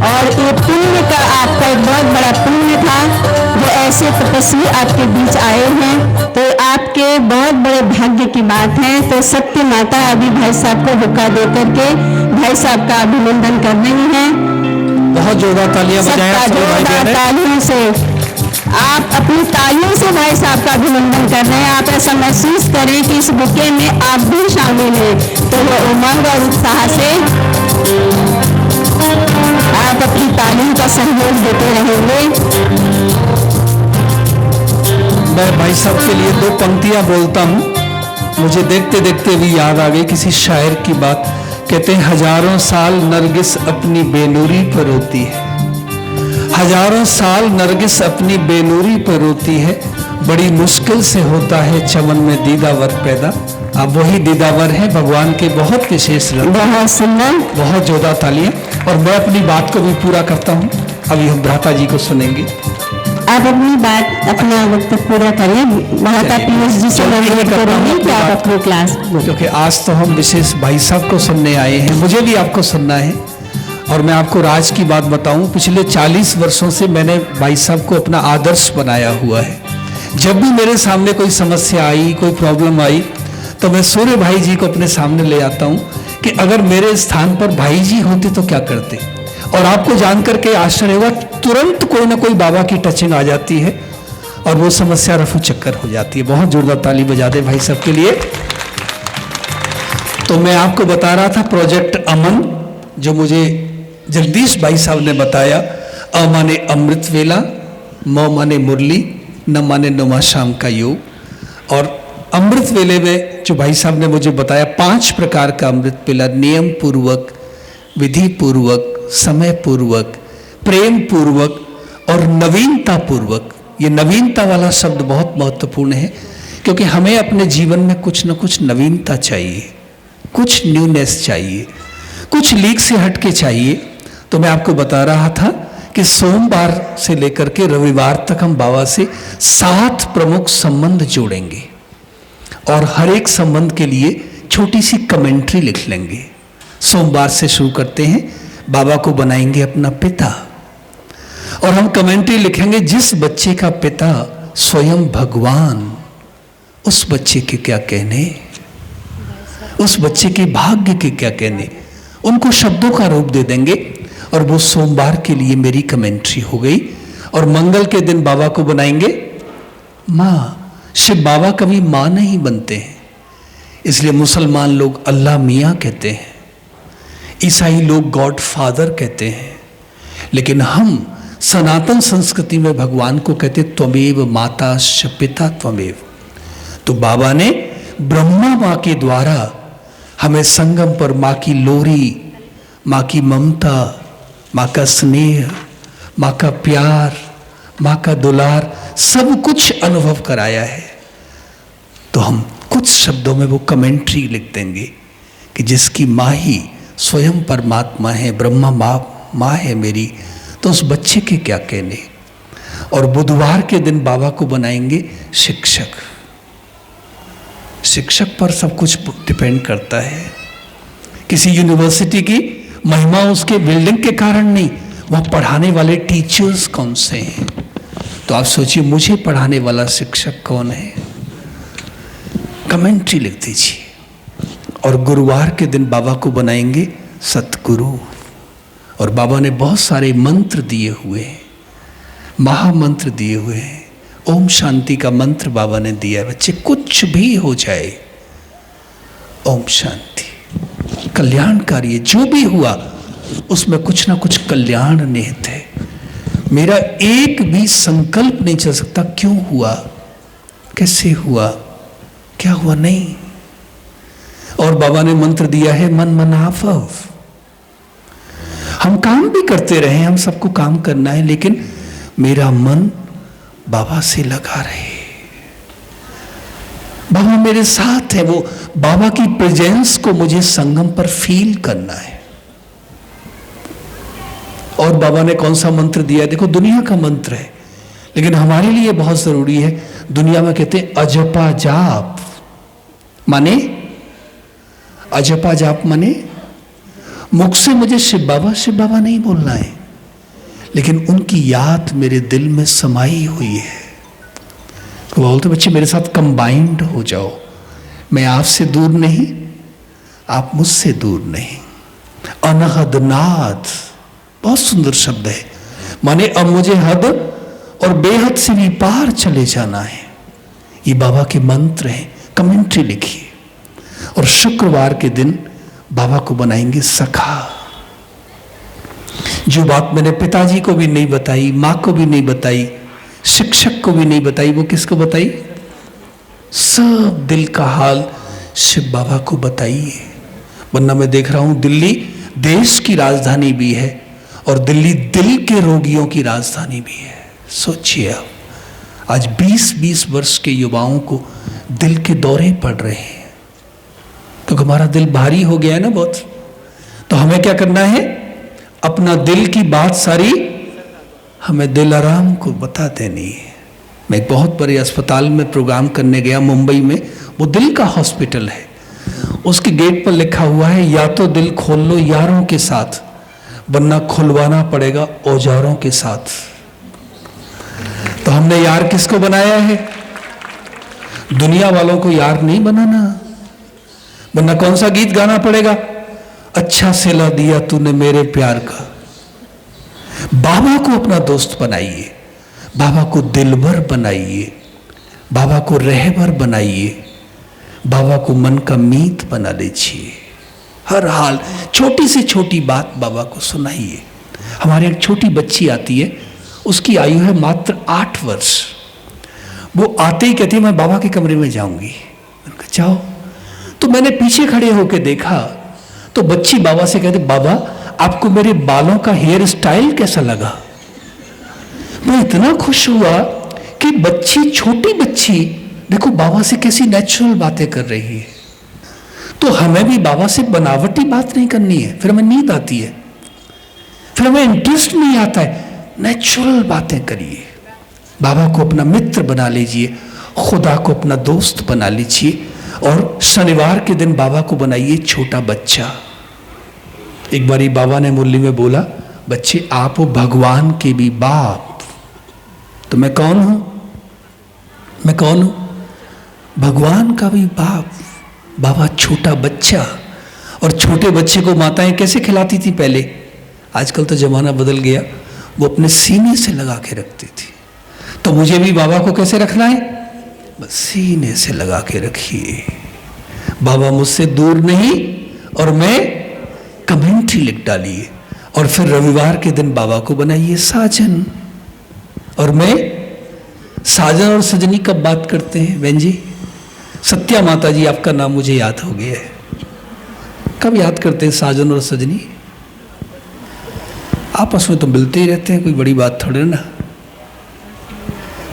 और ये पुण्य का आपका एक बहुत बड़ा पुण्य था जो ऐसे तपस्वी आपके बीच आए हैं, तो आपके बहुत बड़े भाग्य की बात है। तो सत्य माता अभी भाई साहब को हुक्का दे करके भाई साहब का अभिनंदन कर रही हैं। बहुत जोरदार तालियां बजाएं आप सभी भाई बहन। तालियों से आप अपनी तालियों से भाई साहब का अभिनंदन कर रहे हैं। आप ऐसा महसूस करें कि इस बुके में आप भी शामिल हैं, तो वो उमंग और उत्साह से आप अपनी तालियों का सहयोग देते रहेंगे। मैं भाई साहब के लिए 2 पंक्तियां बोलता हूँ। मुझे देखते देखते भी याद आ गई किसी शायर की बात। कहते हैं हजारों साल नरगिस अपनी बेनूरी पर रोती है, हजारों साल नरगिस अपनी बेनूरी पर रोती है, बड़ी मुश्किल से होता है चमन में दीदावर पैदा। आप वही दीदावर हैं, भगवान के बहुत विशेष रंग। बहुत सुंदर, बहुत जोरदार तालियां। और मैं अपनी बात को भी पूरा करता हूँ। अभी हम भ्राता जी को सुनेंगे। आप अपनी बात अपना वक्त पूरा करिए। भ्राता पीयूष जी से अनुरोध करेंगे कि आप अपनी क्लास, क्योंकि आज तो हम विशेष भाई साहब को सुनने आए हैं, मुझे भी आपको सुनना है। और मैं आपको राज की बात बताऊं, पिछले 40 वर्षों से मैंने भाई साहब को अपना आदर्श बनाया हुआ है। जब भी मेरे सामने कोई समस्या आई, कोई प्रॉब्लम आई, तो मैं सूर्य भाई जी को अपने सामने ले आता हूं कि अगर मेरे स्थान पर भाई जी होते तो क्या करते। और आपको जानकर के आश्चर्य होगा, तुरंत कोई ना कोई बाबा की टचिंग आ जाती है और वो समस्या रफू चक्कर हो जाती है। बहुत जोरदार ताली बजा दे भाई साहब के लिए। तो मैं आपको बता रहा था प्रोजेक्ट अमन, जो मुझे जगदीश भाई साहब ने बताया। अ माने अमृत वेला, म माने मुरली, न माने नुमा शाम का योग। और अमृत वेले में जो भाई साहब ने मुझे बताया 5 प्रकार का अमृत वेला, नियम पूर्वक, विधि पूर्वक, समय पूर्वक, प्रेम पूर्वक और नवीनता पूर्वक। ये नवीनता वाला शब्द बहुत महत्वपूर्ण है, क्योंकि हमें अपने जीवन में कुछ न कुछ नवीनता चाहिए, कुछ न्यूनेस चाहिए, कुछ लीक से हटके चाहिए। तो मैं आपको बता रहा था कि सोमवार से लेकर के रविवार तक हम बाबा से 7 प्रमुख संबंध जोड़ेंगे और हर एक संबंध के लिए छोटी सी कमेंट्री लिख लेंगे। सोमवार से शुरू करते हैं, बाबा को बनाएंगे अपना पिता और हम कमेंट्री लिखेंगे, जिस बच्चे का पिता स्वयं भगवान, उस बच्चे के क्या कहने, उस बच्चे के भाग्य के क्या कहने। उनको शब्दों का रूप दे देंगे और वो सोमवार के लिए मेरी कमेंट्री हो गई। और मंगल के दिन बाबा को बनाएंगे माँ। शिव बाबा कभी माँ नहीं बनते हैं, इसलिए मुसलमान लोग अल्लाह मियाँ कहते हैं, ईसाई लोग गॉड फादर कहते हैं, लेकिन हम सनातन संस्कृति में भगवान को कहते त्वमेव माताश्च पिता त्वमेव। तो बाबा ने ब्रह्मा माँ के द्वारा हमें संगम पर माँ की लोरी, माँ की ममता, माँ का स्नेह, माँ का प्यार, माँ का दुलार, सब कुछ अनुभव कराया है। तो हम कुछ शब्दों में वो कमेंट्री लिख देंगे कि जिसकी माँ ही स्वयं परमात्मा है, ब्रह्मा माँ है मेरी, तो उस बच्चे के क्या कहने। और बुधवार के दिन बाबा को बनाएंगे शिक्षक। शिक्षक पर सब कुछ डिपेंड करता है। किसी यूनिवर्सिटी की महिमा उसके बिल्डिंग के कारण नहीं, वहाँ पढ़ाने वाले टीचर्स कौन से हैं। तो आप सोचिए मुझे पढ़ाने वाला शिक्षक कौन है, कमेंट्री लिख दीजिए। और गुरुवार के दिन बाबा को बनाएंगे सतगुरु। और बाबा ने बहुत सारे मंत्र दिए हुए हैं, महामंत्र दिए हुए हैं। ओम शांति का मंत्र बाबा ने दिया है। बच्चे कुछ भी हो जाए, ओम शांति कल्याणकारी, जो भी हुआ उसमें कुछ ना कुछ कल्याण निहित है। मेरा एक भी संकल्प नहीं चल सकता क्यों हुआ, कैसे हुआ, क्या हुआ, नहीं। और बाबा ने मंत्र दिया है मन मनाफव। हम काम भी करते रहे, हम सबको काम करना है, लेकिन मेरा मन बाबा से लगा रहे। बाबा मेरे साथ है, वो बाबा की प्रेजेंस को मुझे संगम पर फील करना है। और बाबा ने कौन सा मंत्र दिया है? देखो दुनिया का मंत्र है, लेकिन हमारे लिए बहुत जरूरी है। दुनिया में कहते हैं अजपा जाप, माने अजपा जाप माने मुख से मुझे शिव बाबा नहीं बोलना है, लेकिन उनकी याद मेरे दिल में समाई हुई है। तो बोलते बच्चे मेरे साथ कंबाइंड हो जाओ, मैं आपसे दूर नहीं, आप मुझसे दूर नहीं। अनहद नाद बहुत सुंदर शब्द है, माने अब मुझे हद और बेहद से भी पार चले जाना है। ये बाबा के मंत्र हैं, कमेंट्री लिखिए। और शुक्रवार के दिन बाबा को बनाएंगे सखा। जो बात मैंने पिताजी को भी नहीं बताई, माँ को भी नहीं बताई, शिक्षक को भी नहीं बताई, वो किसको बताई? सब दिल का हाल शिव बाबा को बताइए। वरना मैं देख रहा हूं दिल्ली देश की राजधानी भी है और दिल्ली दिल के रोगियों की राजधानी भी है। सोचिए आप, आज 20-20 वर्ष के युवाओं को दिल के दौरे पड़ रहे हैं, तो हमारा दिल भारी हो गया है ना बहुत। तो हमें क्या करना है? अपना दिल की बात सारी हमें दिल आराम को बता देनी है। मैं एक बहुत बड़े अस्पताल में प्रोग्राम करने गया मुंबई में, वो दिल का हॉस्पिटल है। उसके गेट पर लिखा हुआ है या तो दिल खोल लो यारों के साथ, वरना खुलवाना पड़ेगा औजारों के साथ। तो हमने यार किसको बनाया है? दुनिया वालों को यार नहीं बनाना, वरना कौन सा गीत गाना पड़ेगा? अच्छा सिला दिया तूने मेरे प्यार का। बाबा को अपना दोस्त बनाइए, बाबा को दिलबर बनाइए, बाबा को रहबर बनाइए, बाबा को मन का मीत बना लीजिए। हर हाल छोटी से छोटी बात बाबा को सुनाइए। हमारे एक छोटी बच्ची आती है, उसकी आयु है मात्र 8 वर्ष। वो आते ही कहती है मैं बाबा के कमरे में जाऊंगी। मैंने कहा जाओ। तो मैंने पीछे खड़े होकर देखा तो बच्ची बाबा से कहती बाबा आपको मेरे बालों का हेयर स्टाइल कैसा लगा? मैं इतना खुश हुआ कि बच्ची, छोटी बच्ची देखो बाबा से कैसी नेचुरल बातें कर रही है। तो हमें भी बाबा से बनावटी बात नहीं करनी है, फिर हमें नींद आती है, फिर हमें इंटरेस्ट नहीं आता है। नेचुरल बातें करिए, बाबा को अपना मित्र बना लीजिए, खुदा को अपना दोस्त बना लीजिए। और शनिवार के दिन बाबा को बनाइए छोटा बच्चा। एक बारी बाबा ने मुरली में बोला, बच्चे आप हो भगवान के भी बाप। तो मैं कौन हूं? मैं कौन हूं? भगवान का भी बाप। बाबा छोटा बच्चा। और छोटे बच्चे को माताएं कैसे खिलाती थी पहले? आजकल तो जमाना बदल गया, वो अपने सीने से लगा के रखती थी। तो मुझे भी बाबा को कैसे रखना है? बस सीने से लगा के रखिए। बाबा मुझसे दूर नहीं, और मैं कमेंट्री लिख डालिए। और फिर रविवार के दिन बाबा को बनाइए साजन। और मैं साजन और सजनी कब बात करते हैं बहन जी? सत्या माता जी, आपका नाम मुझे याद हो गया है। कब याद करते हैं साजन और सजनी? आपस में तो मिलते ही रहते हैं, कोई बड़ी बात थोड़ी ना।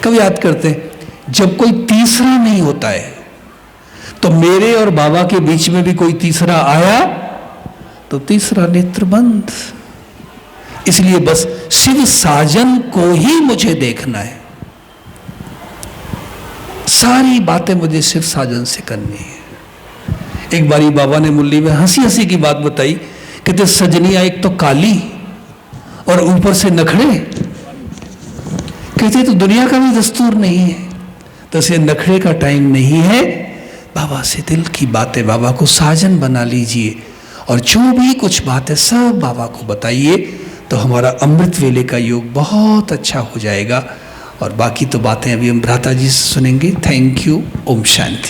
कब याद करते हैं? जब कोई तीसरा नहीं होता है। तो मेरे और बाबा के बीच में भी कोई तीसरा आया तो तीसरा नेत्र बंद। इसलिए बस शिव साजन को ही मुझे देखना है। सारी बातें मुझे शिव साजन से करनी है। एक बारी बाबा ने मुरली में हंसी हंसी की बात बताई, कहते सजनिया एक तो काली और ऊपर से नखड़े। कहते तो दुनिया का भी दस्तूर नहीं है, तो इसे नखड़े का टाइम नहीं है। बाबा से दिल की बातें, बाबा को साजन बना लीजिए और जो भी कुछ बात है सब बाबा को बताइए, तो हमारा अमृत वेले का योग बहुत अच्छा हो जाएगा। और बाकी तो बातें अभी हम भ्राता जी से सुनेंगे। Thank you. ओम शांति।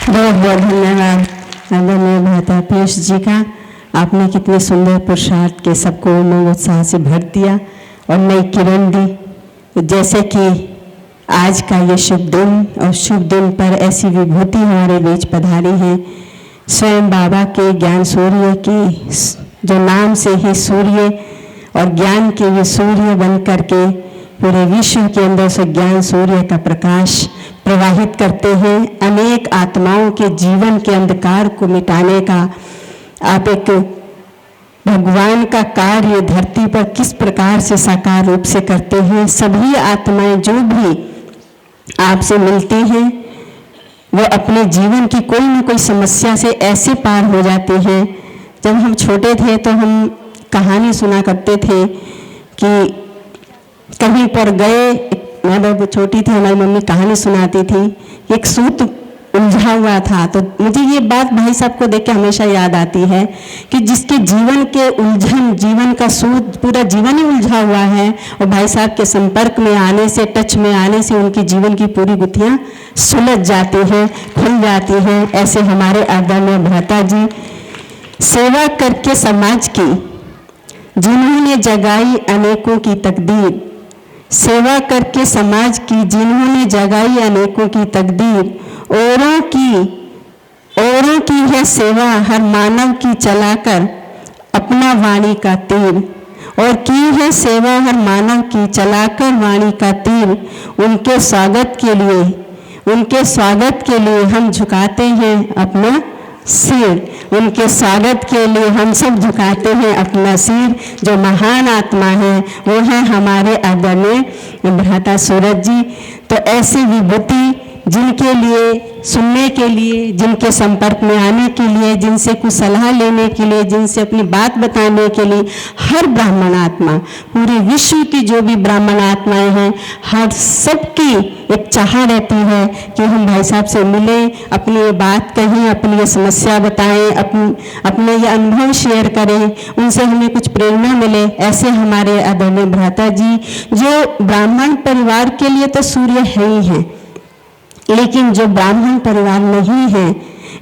बहुत बहुत धन्यवाद आदरणीय भ्राता पीयूष जी का। आपने कितने सुंदर पुरुषार्थ के सबको उमंग उत्साह से भर दिया और नई किरण दी। तो जैसे कि आज का ये शुभ दिन, और शुभ दिन पर ऐसी विभूति हमारे बीच पधारी है, स्वयं बाबा के ज्ञान सूर्य की, जो नाम से ही सूर्य और ज्ञान के ये सूर्य बन करके पूरे विश्व के अंदर से ज्ञान सूर्य का प्रकाश प्रवाहित करते हैं, अनेक आत्माओं के जीवन के अंधकार को मिटाने का आप एक भगवान का कार्य धरती पर किस प्रकार से साकार रूप से करते हैं। सभी आत्माएं जो भी आपसे मिलती हैं वो अपने जीवन की कोई न कोई समस्या से ऐसे पार हो जाते हैं। जब हम छोटे थे तो हम कहानी सुना करते थे कि कहीं पर गए, मैं बहुत छोटी थी, हमारी मम्मी कहानी सुनाती थी, एक सूत उलझा हुआ था। तो मुझे ये बात भाई साहब को देख के हमेशा याद आती है कि जिसके जीवन के उलझन, जीवन का सूत, पूरा जीवन ही उलझा हुआ है और भाई साहब के संपर्क में आने से, टच में आने से उनकी जीवन की पूरी गुत्थियां सुलझ जाती हैं, खुल जाती हैं। ऐसे हमारे आदरणीय भ्राता जी सेवा करके समाज की जिन्होंने जगाई अनेकों की तकदीर, सेवा करके समाज की जिन्होंने जगाई अनेकों की तकदीर, औरों की है सेवा हर मानव की चलाकर अपना वाणी का तीर, और की है सेवा हर मानव की चलाकर वाणी का तीर। उनके स्वागत के लिए हम झुकाते हैं अपना सिर, उनके स्वागत के लिए हम सब झुकाते हैं अपना सिर। जो महान आत्मा है वो है हमारे आदरणीय भ्राता सूरज जी। तो ऐसी विभूति जिनके लिए सुनने के लिए, जिनके संपर्क में आने के लिए, जिनसे कुछ सलाह लेने के लिए, जिनसे अपनी बात बताने के लिए हर ब्राह्मण आत्मा, पूरे विश्व की जो भी ब्राह्मण आत्माएं हैं, हर सबकी एक चाह रहती है कि हम भाई साहब से मिलें, अपनी ये बात कहें, अपनी ये समस्या बताएं, अपने ये अनुभव शेयर करें, उनसे हमें कुछ प्रेरणा मिले। ऐसे हमारे आदरणीय भ्राता जी जो ब्राह्मण परिवार के लिए तो सूर्य है ही है, लेकिन जो ब्राह्मण परिवार नहीं है,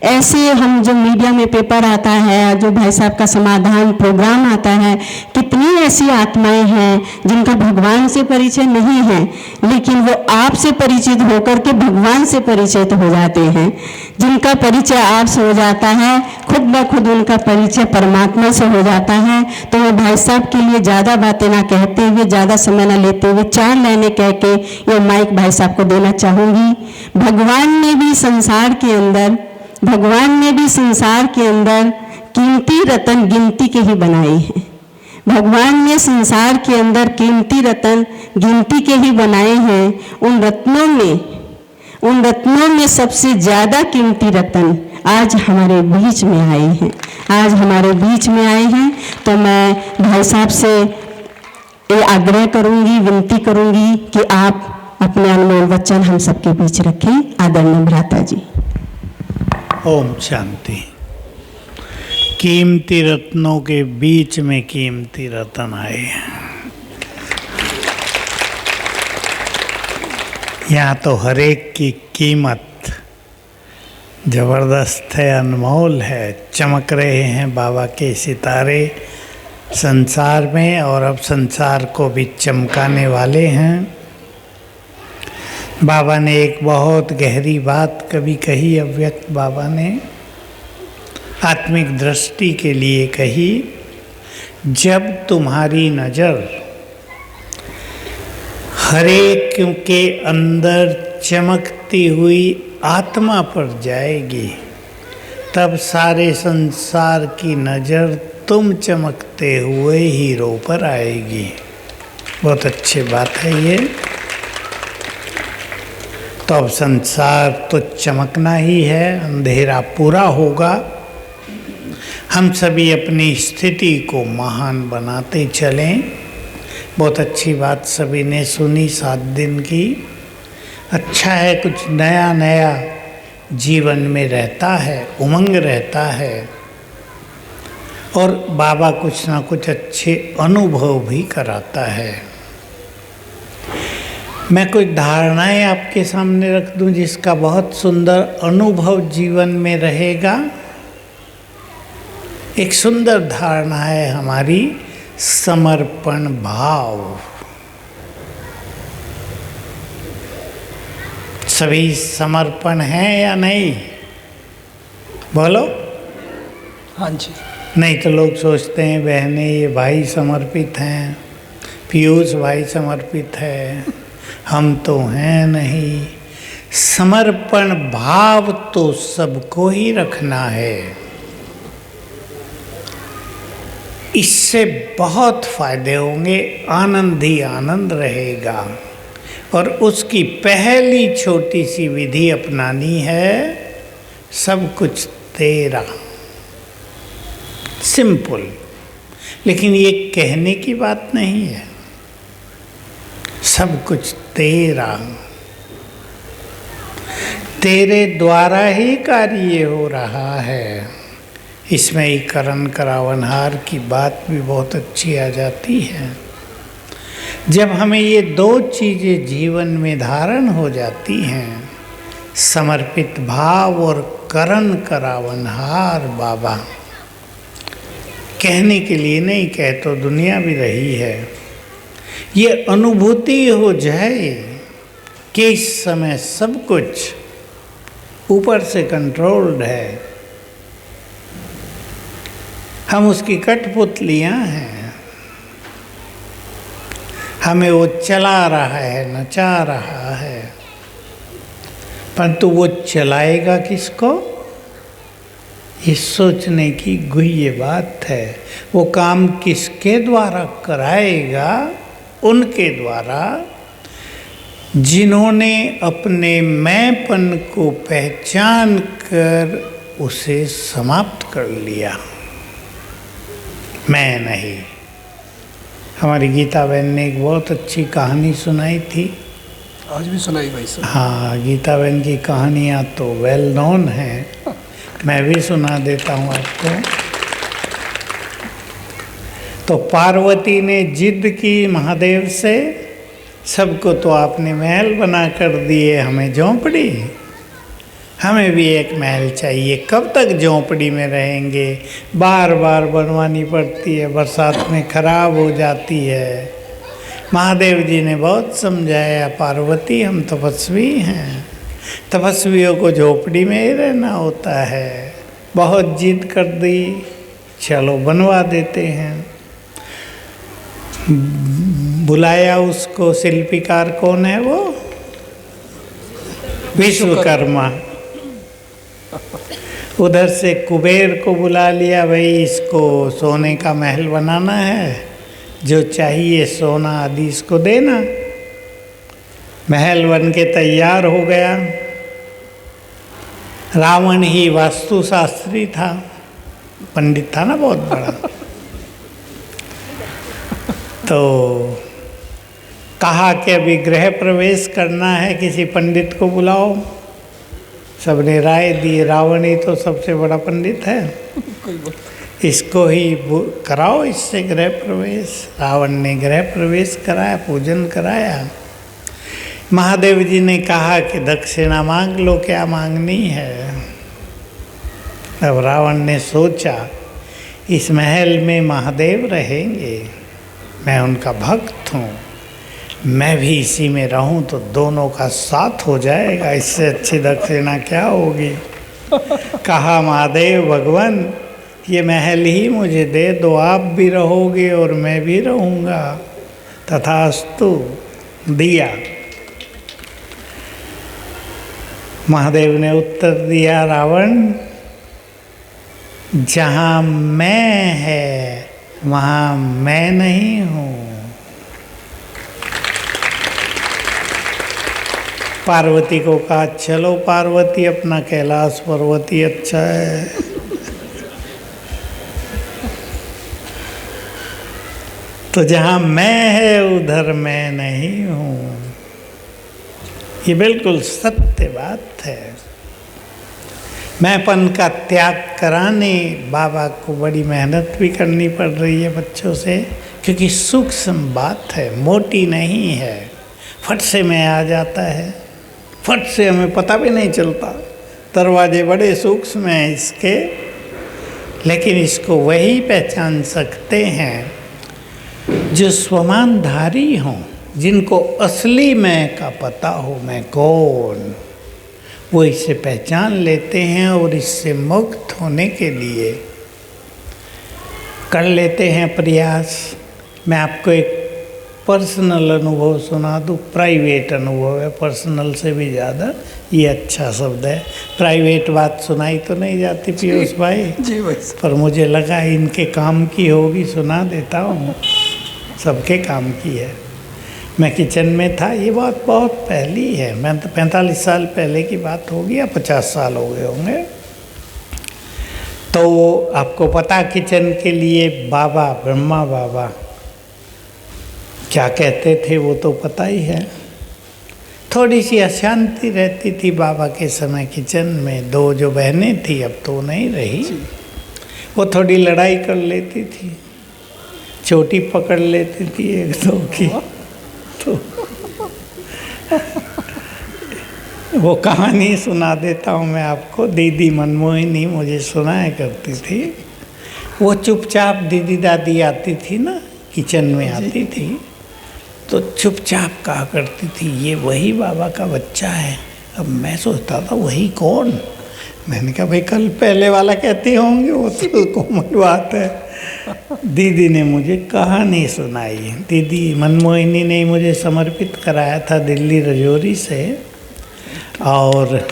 ऐसे हम जो मीडिया में पेपर आता है, जो भाई साहब का समाधान प्रोग्राम आता है, कितनी ऐसी आत्माएं हैं जिनका भगवान से परिचय नहीं है, लेकिन वो आपसे परिचित होकर के भगवान से परिचित हो जाते हैं। जिनका परिचय आपसे हो जाता है, खुद ब खुद उनका परिचय परमात्मा से हो जाता है। तो मैं भाई साहब के लिए ज़्यादा बातें ना कहते हुए, ज़्यादा समय ना लेते हुए 4 लाइनें कह के ये माइक भाई साहब को देना चाहूँगी। भगवान ने भी संसार के अंदर कीमती रतन गिनती के ही बनाए हैं। भगवान ने संसार के अंदर कीमती रतन गिनती के ही बनाए हैं। उन रत्नों में सबसे ज़्यादा कीमती रतन आज हमारे बीच में आए हैं। तो मैं भाई साहब से ये आग्रह करूंगी, विनती करूंगी कि आप अपने अनमोल वचन हम सबके बीच रखें। आदरणीय भ्राता जी। ओम शांति। कीमती रत्नों के बीच में कीमती रतन आए। यहाँ तो हर एक की कीमत जबरदस्त है, अनमोल है। चमक रहे हैं बाबा के सितारे संसार में, और अब संसार को भी चमकाने वाले हैं। बाबा ने एक बहुत गहरी बात कभी कही, अव्यक्त बाबा ने आत्मिक दृष्टि के लिए कही, जब तुम्हारी नज़र हरेक के अंदर चमकती हुई आत्मा पर जाएगी, तब सारे संसार की नज़र तुम चमकते हुए हीरो पर आएगी। बहुत अच्छी बात है ये। तो अब संसार तो चमकना ही है, अंधेरा पूरा होगा। हम सभी अपनी स्थिति को महान बनाते चलें। बहुत अच्छी बात सभी ने सुनी 7 दिन की। अच्छा है, कुछ नया नया जीवन में रहता है, उमंग रहता है, और बाबा कुछ ना कुछ अच्छे अनुभव भी कराता है। मैं कुछ धारणाएं आपके सामने रख दूं जिसका बहुत सुंदर अनुभव जीवन में रहेगा। एक सुंदर धारणा है हमारी समर्पण भाव। सभी समर्पण हैं या नहीं? बोलो। हाँ जी। नहीं तो लोग सोचते हैं बहनें ये भाई समर्पित हैं, पीयूष भाई समर्पित है, हम तो हैं नहीं। समर्पण भाव तो सबको ही रखना है। इससे बहुत फायदे होंगे, आनंद ही आनंद रहेगा। और उसकी पहली छोटी सी विधि अपनानी है, सब कुछ तेरा। सिंपल, लेकिन ये कहने की बात नहीं है। सब कुछ तेरा, तेरे द्वारा ही कार्य हो रहा है। इसमें ही करण करावनहार की बात भी बहुत अच्छी आ जाती है। जब हमें ये दो चीज़ें जीवन में धारण हो जाती हैं, समर्पित भाव और करण करावनहार बाबा, कहने के लिए नहीं, कह तो दुनिया भी रही है, ये अनुभूति हो जाए कि इस समय सब कुछ ऊपर से कंट्रोल्ड है, हम उसकी कठपुतलियां हैं, हमें वो चला रहा है, नचा रहा है, परंतु वो चलाएगा किसको, ये सोचने की गुह्य बात है। वो काम किसके द्वारा कराएगा, उनके द्वारा जिन्होंने अपने मैंपन को पहचान कर उसे समाप्त कर लिया। मैं नहीं। हमारी गीता बहन ने एक बहुत अच्छी कहानी सुनाई थी, आज भी सुनाई भाई साहब। हाँ, गीता बहन की कहानियाँ तो वेल नोन हैं, मैं भी सुना देता हूँ आपको। तो पार्वती ने जिद की महादेव से, सबको तो आपने महल बना कर दिए, हमें झोंपड़ी, हमें भी एक महल चाहिए। कब तक झोंपड़ी में रहेंगे, बार बार बनवानी पड़ती है, बरसात में खराब हो जाती है। महादेव जी ने बहुत समझाया, पार्वती हम तपस्वी हैं, तपस्वियों को झोपड़ी में ही रहना होता है। बहुत जिद कर दी, चलो बनवा देते हैं। बुलाया उसको, शिल्पीकार कौन है वो, विश्वकर्मा। उधर से कुबेर को बुला लिया, भाई इसको सोने का महल बनाना है, जो चाहिए सोना आदि इसको देना। महल बन के तैयार हो गया। रावण ही वास्तुशास्त्री था, पंडित था ना बहुत बड़ा। तो कहा कि अभी गृह प्रवेश करना है, किसी पंडित को बुलाओ। सबने राय दी, रावण ही तो सबसे बड़ा पंडित है, इसको ही कराओ, इससे गृह प्रवेश। रावण ने गृह प्रवेश कराया, पूजन कराया। महादेव जी ने कहा कि दक्षिणा मांग लो, क्या मांगनी है। अब रावण ने सोचा, इस महल में महादेव रहेंगे, मैं उनका भक्त हूँ, मैं भी इसी में रहूं तो दोनों का साथ हो जाएगा, इससे अच्छी दक्षिणा क्या होगी। कहा महादेव भगवान, ये महल ही मुझे दे दो, आप भी रहोगे और मैं भी रहूँगा। तथास्तु, दिया। महादेव ने उत्तर दिया, रावण, जहाँ मैं है वहाँ मैं नहीं हूँ। पार्वती को कहा, चलो पार्वती, अपना कैलाश पर्वती अच्छा है। तो जहाँ मैं है उधर मैं नहीं हूँ। ये बिल्कुल सत्य बात है। मैंपन का त्याग कराने बाबा को बड़ी मेहनत भी करनी पड़ रही है बच्चों से, क्योंकि सूक्ष्म बात है, मोटी नहीं है। फट से मैं आ जाता है, फट से हमें पता भी नहीं चलता। दरवाजे बड़े सूक्ष्म हैं इसके, लेकिन इसको वही पहचान सकते हैं जो स्वमानधारी हों, जिनको असली मैं का पता हो, मैं कौन, वो इसे पहचान लेते हैं और इससे मुक्त होने के लिए कर लेते हैं प्रयास। मैं आपको एक पर्सनल अनुभव सुना दूँ। प्राइवेट अनुभव है, पर्सनल से भी ज़्यादा ये अच्छा शब्द है। प्राइवेट बात सुनाई तो नहीं जाती पीयूष भाई जी भाई। पर मुझे लगा इनके काम की होगी, सुना देता हूँ। सबके काम की है। मैं किचन में था, ये बात बहुत पहली है, मैं तो 45 साल पहले की बात होगी या 50 साल हो गए होंगे। तो आपको पता किचन के लिए बाबा, ब्रह्मा बाबा क्या कहते थे वो तो पता ही है। थोड़ी सी अशांति रहती थी बाबा के समय किचन में। 2 जो बहनें थी अब तो नहीं रही, वो थोड़ी लड़ाई कर लेती थी, चोटी पकड़ लेती थी 1-2 की। तो वो कहानी सुना देता हूँ मैं आपको। दीदी मनमोहिनी मुझे सुनाया करती थी। वो चुपचाप दीदी दादी आती थी ना, किचन में आती थी तो चुपचाप कहा करती थी ये वही बाबा का बच्चा है। अब मैं सोचता था वही कौन? मैंने कहा भाई कल पहले वाला कहते होंगे, वो तो कॉमन बात है। दीदी ने मुझे कहानी सुनाई। दीदी मनमोहिनी ने मुझे समर्पित कराया था दिल्ली रजौरी से, और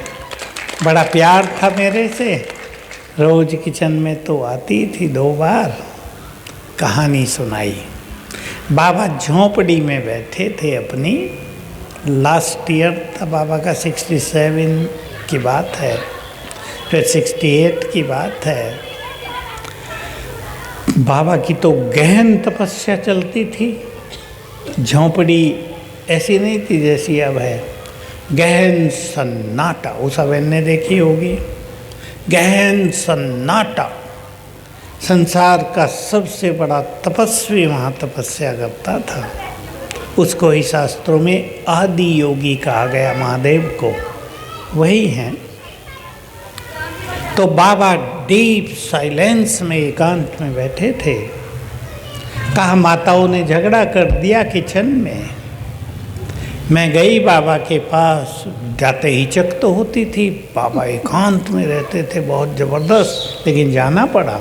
बड़ा प्यार था मेरे से। रोज़ किचन में तो आती थी 2 बार, कहानी सुनाई। बाबा झोंपड़ी में बैठे थे अपनी। लास्ट ईयर था बाबा का, 67 की बात है, फिर 68 की बात है। बाबा की तो गहन तपस्या चलती थी। झोंपड़ी ऐसी नहीं थी जैसी अब है, गहन सन्नाटा। उषा बहन ने देखी होगी, गहन सन्नाटा। संसार का सबसे बड़ा तपस्वी वहाँ तपस्या करता था। उसको ही शास्त्रों में आदि योगी कहा गया, महादेव को वही हैं। तो बाबा डीप साइलेंस में एकांत में बैठे थे। कहा माताओं ने झगड़ा कर दिया किचन में। मैं गई बाबा के पास, जाते ही हिचक तो होती थी। बाबा एकांत में रहते थे बहुत ज़बरदस्त, लेकिन जाना पड़ा।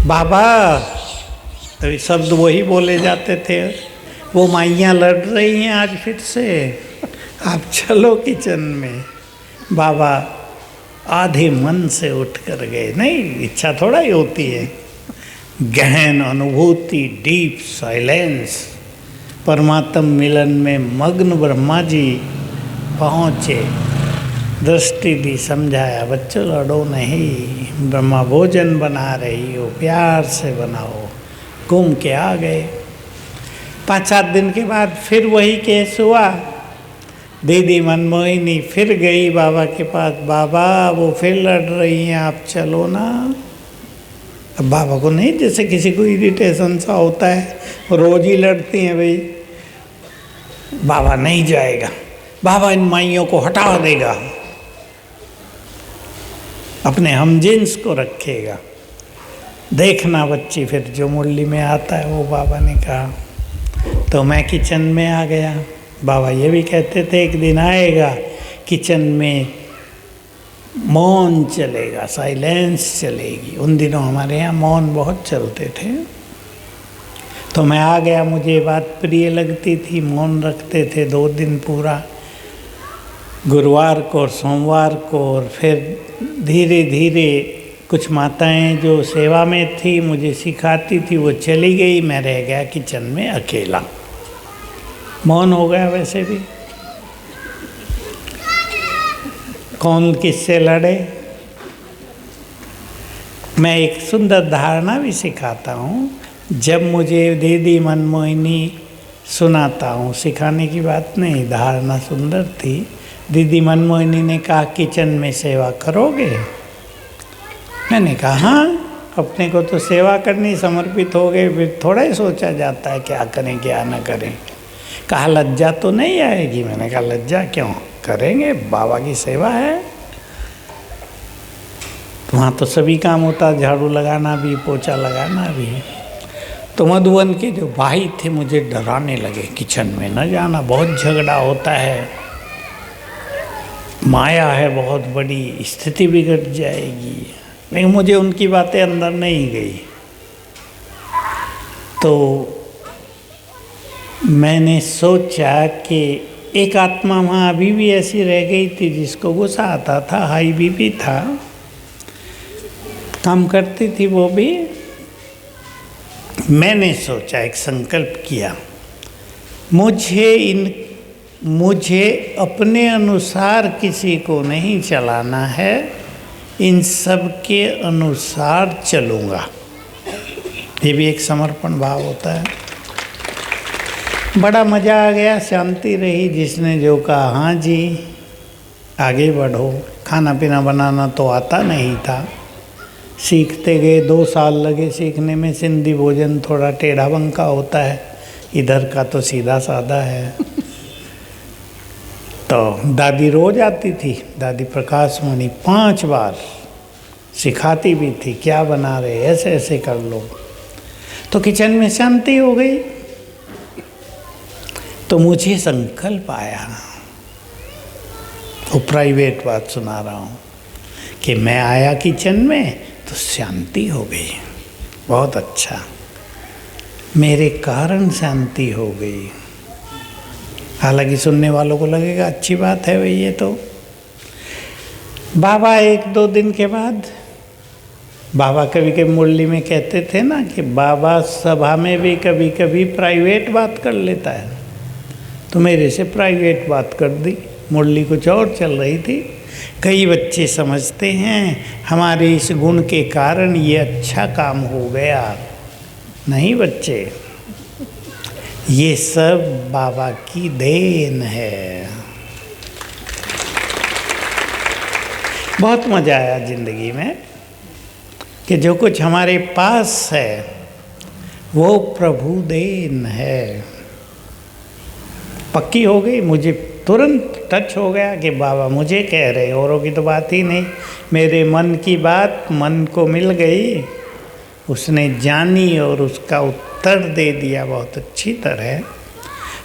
बाबा तभी शब्द वही बोले जाते थे, वो माइयाँ लड़ रही हैं आज फिर से, आप चलो किचन में। बाबा आधे मन से उठ कर गए। नहीं, इच्छा थोड़ा ही होती है। गहन अनुभूति, डीप साइलेंस, परमात्म मिलन में मग्न ब्रह्मा जी पहुँचे। दृष्टि दी, समझाया बच्चों लड़ो नहीं, ब्रह्मा भोजन बना रही हो, प्यार से बनाओ। घूम के आ गए। 5-7 दिन के बाद फिर वही केस हुआ। दीदी मनमोहिनी फिर गई बाबा के पास, बाबा वो फिर लड़ रही हैं, आप चलो ना। अब बाबा को नहीं, जैसे किसी को इरिटेशन सा होता है, रोज ही लड़ती हैं भाई। बाबा नहीं जाएगा, बाबा इन माइयों को हटा देगा, अपने हमजिन्स को रखेगा। देखना बच्ची फिर जो मुरली में आता है वो बाबा ने कहा। तो मैं किचन में आ गया। बाबा ये भी कहते थे एक दिन आएगा किचन में मौन चलेगा, साइलेंस चलेगी। उन दिनों हमारे यहाँ मौन बहुत चलते थे। तो मैं आ गया, मुझे बात प्रिय लगती थी। मौन रखते थे 2 दिन पूरा, गुरुवार को और सोमवार को। और फिर धीरे धीरे कुछ माताएं जो सेवा में थी मुझे सिखाती थी, वो चली गई। मैं रह गया किचन में अकेला। मौन हो गया। वैसे भी कौन किससे लड़े। मैं एक सुंदर धारणा भी सिखाता हूँ। जब मुझे दीदी मनमोहिनी सुनाता हूँ, सिखाने की बात नहीं, धारणा सुंदर थी। दीदी मनमोहिनी ने कहा किचन में सेवा करोगे? मैंने कहा हाँ, अपने को तो सेवा करनी, समर्पित हो गए, फिर थोड़ा ही सोचा जाता है क्या करें क्या ना करें। कहा लज्जा तो नहीं आएगी? मैंने कहा लज्जा क्यों, करेंगे, बाबा की सेवा है। वहाँ तो सभी काम होता, झाड़ू लगाना भी, पोछा लगाना भी। तो मधुबन के जो भाई थे मुझे डराने लगे, किचन में न जाना, बहुत झगड़ा होता है, माया है बहुत बड़ी, स्थिति बिगड़ जाएगी। लेकिन मुझे उनकी बातें अंदर नहीं गई। तो मैंने सोचा कि एक आत्मा वहाँ अभी भी ऐसी रह गई थी जिसको गुस्सा आता था, हाई बीपी था, काम करती थी वो भी। मैंने सोचा, एक संकल्प किया, मुझे अपने अनुसार किसी को नहीं चलाना है, इन सब के अनुसार चलूँगा। ये भी एक समर्पण भाव होता है। बड़ा मज़ा आ गया, शांति रही। जिसने जो कहा हाँ जी आगे बढ़ो। खाना पीना बनाना तो आता नहीं था, सीखते गए। 2 साल लगे सीखने में। सिंधी भोजन थोड़ा टेढ़ा बंका होता है, इधर का तो सीधा साधा है। तो दादी रोज आती थी, दादी प्रकाश मणि 5 बार सिखाती भी थी, क्या बना रहे, ऐसे ऐसे कर लो। तो किचन में शांति हो गई। तो मुझे संकल्प आया, वो प्राइवेट बात सुना रहा हूँ, कि मैं आया किचन में तो शांति हो गई। बहुत अच्छा, मेरे कारण शांति हो गई। हालांकि सुनने वालों को लगेगा अच्छी बात है भाई ये तो। बाबा 1-2 दिन के बाद, बाबा कभी कभी मुरली में कहते थे ना कि बाबा सभा में भी कभी कभी प्राइवेट बात कर लेता है, तो मेरे से प्राइवेट बात कर दी। मुरली कुछ और चल रही थी। कई बच्चे समझते हैं हमारे इस गुण के कारण ये अच्छा काम हो गया। नहीं बच्चे, ये सब बाबा की देन है। बहुत मज़ा आया ज़िंदगी में कि जो कुछ हमारे पास है वो प्रभु देन है। पक्की हो गई, मुझे तुरंत टच हो गया कि बाबा मुझे कह रहे, औरों की तो बात ही नहीं। मेरे मन की बात मन को मिल गई, उसने जानी और उसका उत्तर दे दिया बहुत अच्छी तरह।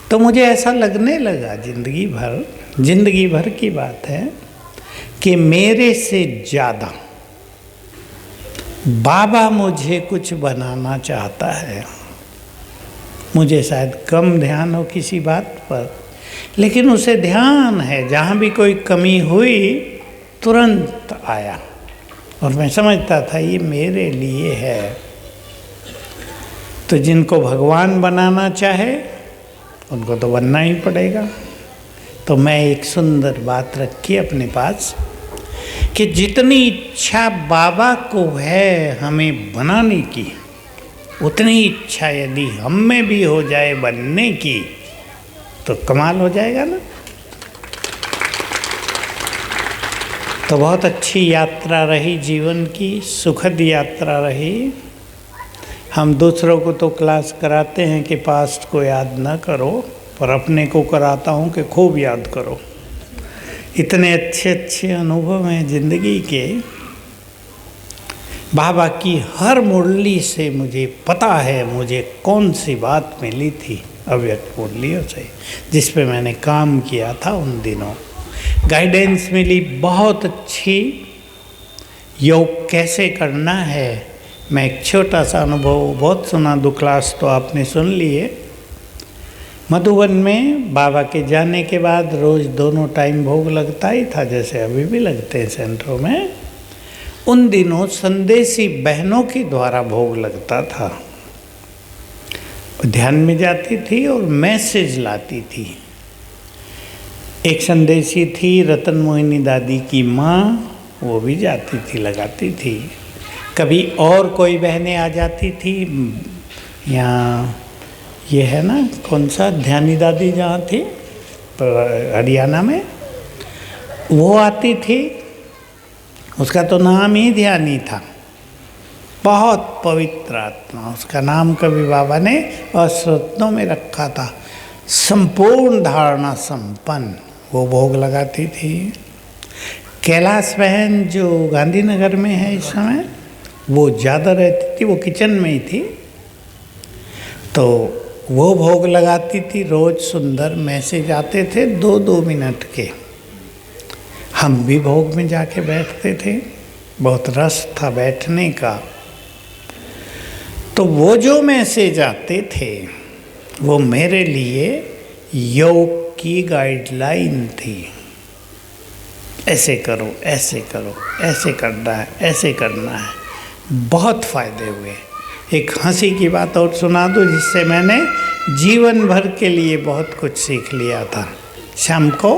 तो मुझे ऐसा लगने लगा जिंदगी भर की बात है कि मेरे से ज़्यादा बाबा मुझे कुछ बनाना चाहता है। मुझे शायद कम ध्यान हो किसी बात पर, लेकिन उसे ध्यान है। जहाँ भी कोई कमी हुई तुरंत आया, और मैं समझता था ये मेरे लिए है। तो जिनको भगवान बनाना चाहे उनको तो बनना ही पड़ेगा। तो मैं एक सुंदर बात रखी अपने पास कि जितनी इच्छा बाबा को है हमें बनाने की, उतनी इच्छा यदि हम में भी हो जाए बनने की तो कमाल हो जाएगा ना। तो बहुत अच्छी यात्रा रही, जीवन की सुखद यात्रा रही। हम दूसरों को तो क्लास कराते हैं कि पास्ट को याद न करो, पर अपने को कराता हूँ कि खूब याद करो। इतने अच्छे अच्छे अनुभव हैं ज़िंदगी के। बाबा की हर मुरली से मुझे पता है मुझे कौन सी बात मिली थी अव्यक्त मुरलियों से, जिस पे मैंने काम किया था उन दिनों। गाइडेंस मिली बहुत अच्छी, योग कैसे करना है। मैं एक छोटा सा अनुभव बहुत सुना दूँ, क्लास तो आपने सुन लिए। मधुबन में बाबा के जाने के बाद रोज़ दोनों टाइम भोग लगता ही था, जैसे अभी भी लगते हैं सेंटरों में। उन दिनों संदेशी बहनों के द्वारा भोग लगता था। ध्यान में जाती थी और मैसेज लाती थी। एक संदेशी थी रतन मोहिनी दादी की माँ, वो भी जाती थी लगाती थी। कभी और कोई बहनें आ जाती थी। यहाँ ये है ना कौन सा ध्यानी दादी जहाँ थी हरियाणा में, वो आती थी। उसका तो नाम ही ध्यानी था, बहुत पवित्र आत्मा। उसका नाम कभी बाबा ने अश्रत्नों में रखा था, संपूर्ण धारणा संपन्न। वो भोग लगाती थी। कैलाश बहन जो गांधीनगर में है इस समय, वो ज़्यादा रहती थी, वो किचन में ही थी। तो वो भोग लगाती थी। रोज़ सुंदर मैसेज आते थे 2-2 मिनट के। हम भी भोग में जाके बैठते थे, बहुत रस था बैठने का। तो वो जो मैसेज आते थे वो मेरे लिए योग की गाइडलाइन थी। ऐसे करो, ऐसे करो, ऐसे करना है, ऐसे करना है। बहुत फ़ायदे हुए। एक हंसी की बात और सुना दूँ जिससे मैंने जीवन भर के लिए बहुत कुछ सीख लिया था। शाम को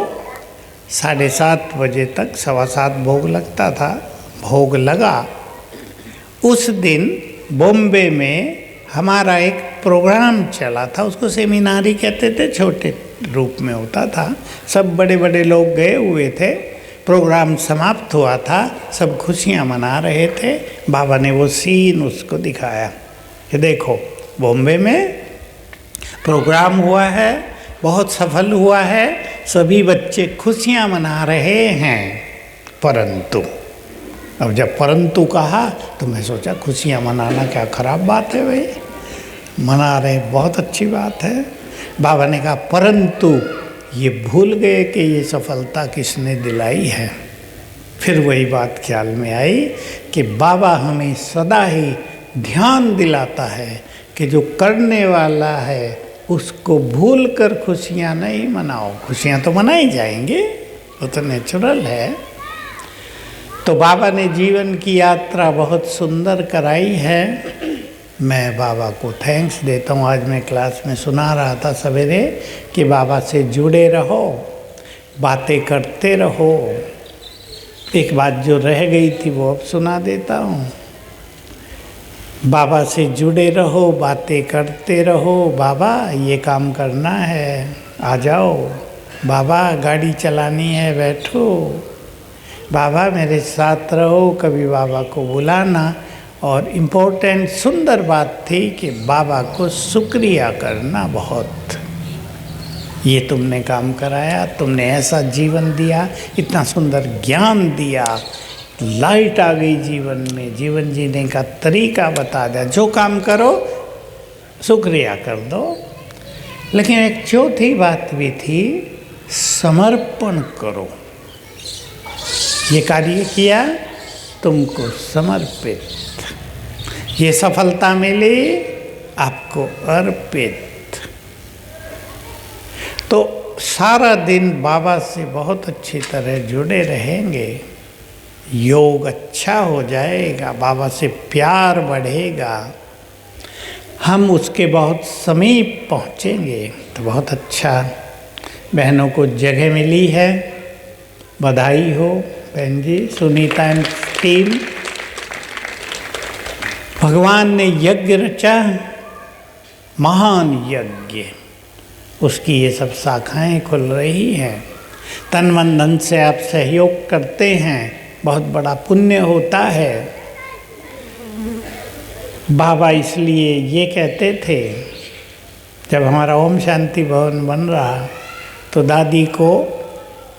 7:30 बजे तक 7:15 भोग लगता था। भोग लगा, उस दिन बॉम्बे में हमारा एक प्रोग्राम चला था, उसको सेमिनारी कहते थे, छोटे रूप में होता था। सब बड़े बड़े लोग गए हुए थे। प्रोग्राम समाप्त हुआ था, सब खुशियाँ मना रहे थे। बाबा ने वो सीन उसको दिखाया कि देखो बॉम्बे में प्रोग्राम हुआ है, बहुत सफल हुआ है, सभी बच्चे खुशियाँ मना रहे हैं, परंतु अब जब परंतु कहा तो मैं सोचा खुशियाँ मनाना क्या खराब बात है भाई, मना रहे बहुत अच्छी बात है। बाबा ने कहा परंतु ये भूल गए कि ये सफलता किसने दिलाई है। फिर वही बात ख्याल में आई कि बाबा हमें सदा ही ध्यान दिलाता है कि जो करने वाला है उसको भूल कर खुशियाँ नहीं मनाओ। खुशियाँ तो मनाई जाएंगी, वो तो नेचुरल है। तो बाबा ने जीवन की यात्रा बहुत सुंदर कराई है। मैं बाबा को थैंक्स देता हूँ। आज मैं क्लास में सुना रहा था सवेरे कि बाबा से जुड़े रहो, बातें करते रहो। एक बात जो रह गई थी वो अब सुना देता हूँ। बाबा से जुड़े रहो, बातें करते रहो। बाबा ये काम करना है, आ जाओ। बाबा गाड़ी चलानी है, बैठो। बाबा मेरे साथ रहो, कभी बाबा को बुलाना। और इम्पोर्टेंट सुंदर बात थी कि बाबा को शुक्रिया करना बहुत। ये तुमने काम कराया, तुमने ऐसा जीवन दिया, इतना सुंदर ज्ञान दिया, लाइट आ गई जीवन में, जीवन जीने का तरीका बता दिया। जो काम करो शुक्रिया कर दो। लेकिन एक चौथी बात भी थी, समर्पण करो। ये कार्य किया, तुमको समर्पित, ये सफलता मिली, आपको अर्पित। तो सारा दिन बाबा से बहुत अच्छी तरह जुड़े रहेंगे, योग अच्छा हो जाएगा, बाबा से प्यार बढ़ेगा, हम उसके बहुत समीप पहुँचेंगे। तो बहुत अच्छा, बहनों को जगह मिली है, बधाई हो बहन जी, सुनीता एंड टीम। भगवान ने यज्ञ रचा, महान यज्ञ, उसकी ये सब शाखाएं खुल रही हैं। तन मन धन से आप सहयोग करते हैं, बहुत बड़ा पुण्य होता है। बाबा इसलिए ये कहते थे, जब हमारा ओम शांति भवन बन रहा तो दादी को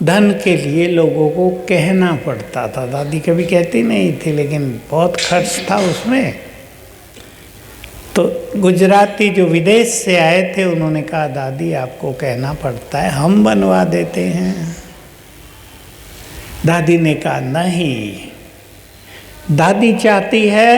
धन के लिए लोगों को कहना पड़ता था। दादी कभी कहती नहीं थी, लेकिन बहुत खर्च था उसमें। तो गुजराती जो विदेश से आए थे उन्होंने कहा दादी आपको कहना पड़ता है, हम बनवा देते हैं। दादी ने कहा नहीं, दादी चाहती है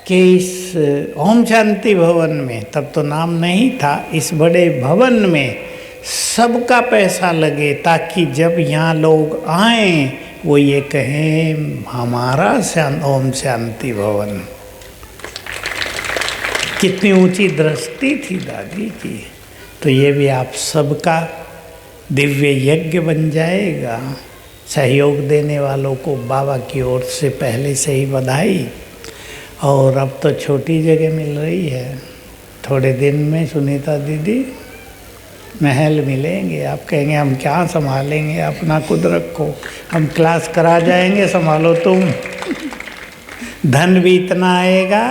कि इस ओम शांति भवन में, तब तो नाम नहीं था, इस बड़े भवन में सबका पैसा लगे, ताकि जब यहाँ लोग आएं वो ये कहें हमारा ओम शांति भवन। कितनी ऊंची दृष्टि थी दादी की। तो ये भी आप सबका दिव्य यज्ञ बन जाएगा। सहयोग देने वालों को बाबा की ओर से पहले से ही बधाई। और अब तो छोटी जगह मिल रही है, थोड़े दिन में सुनीता दीदी महल मिलेंगे। आप कहेंगे हम क्या संभालेंगे, अपना खुद रखो, हम क्लास करा जाएंगे, संभालो तुम। धन भी इतना आएगा,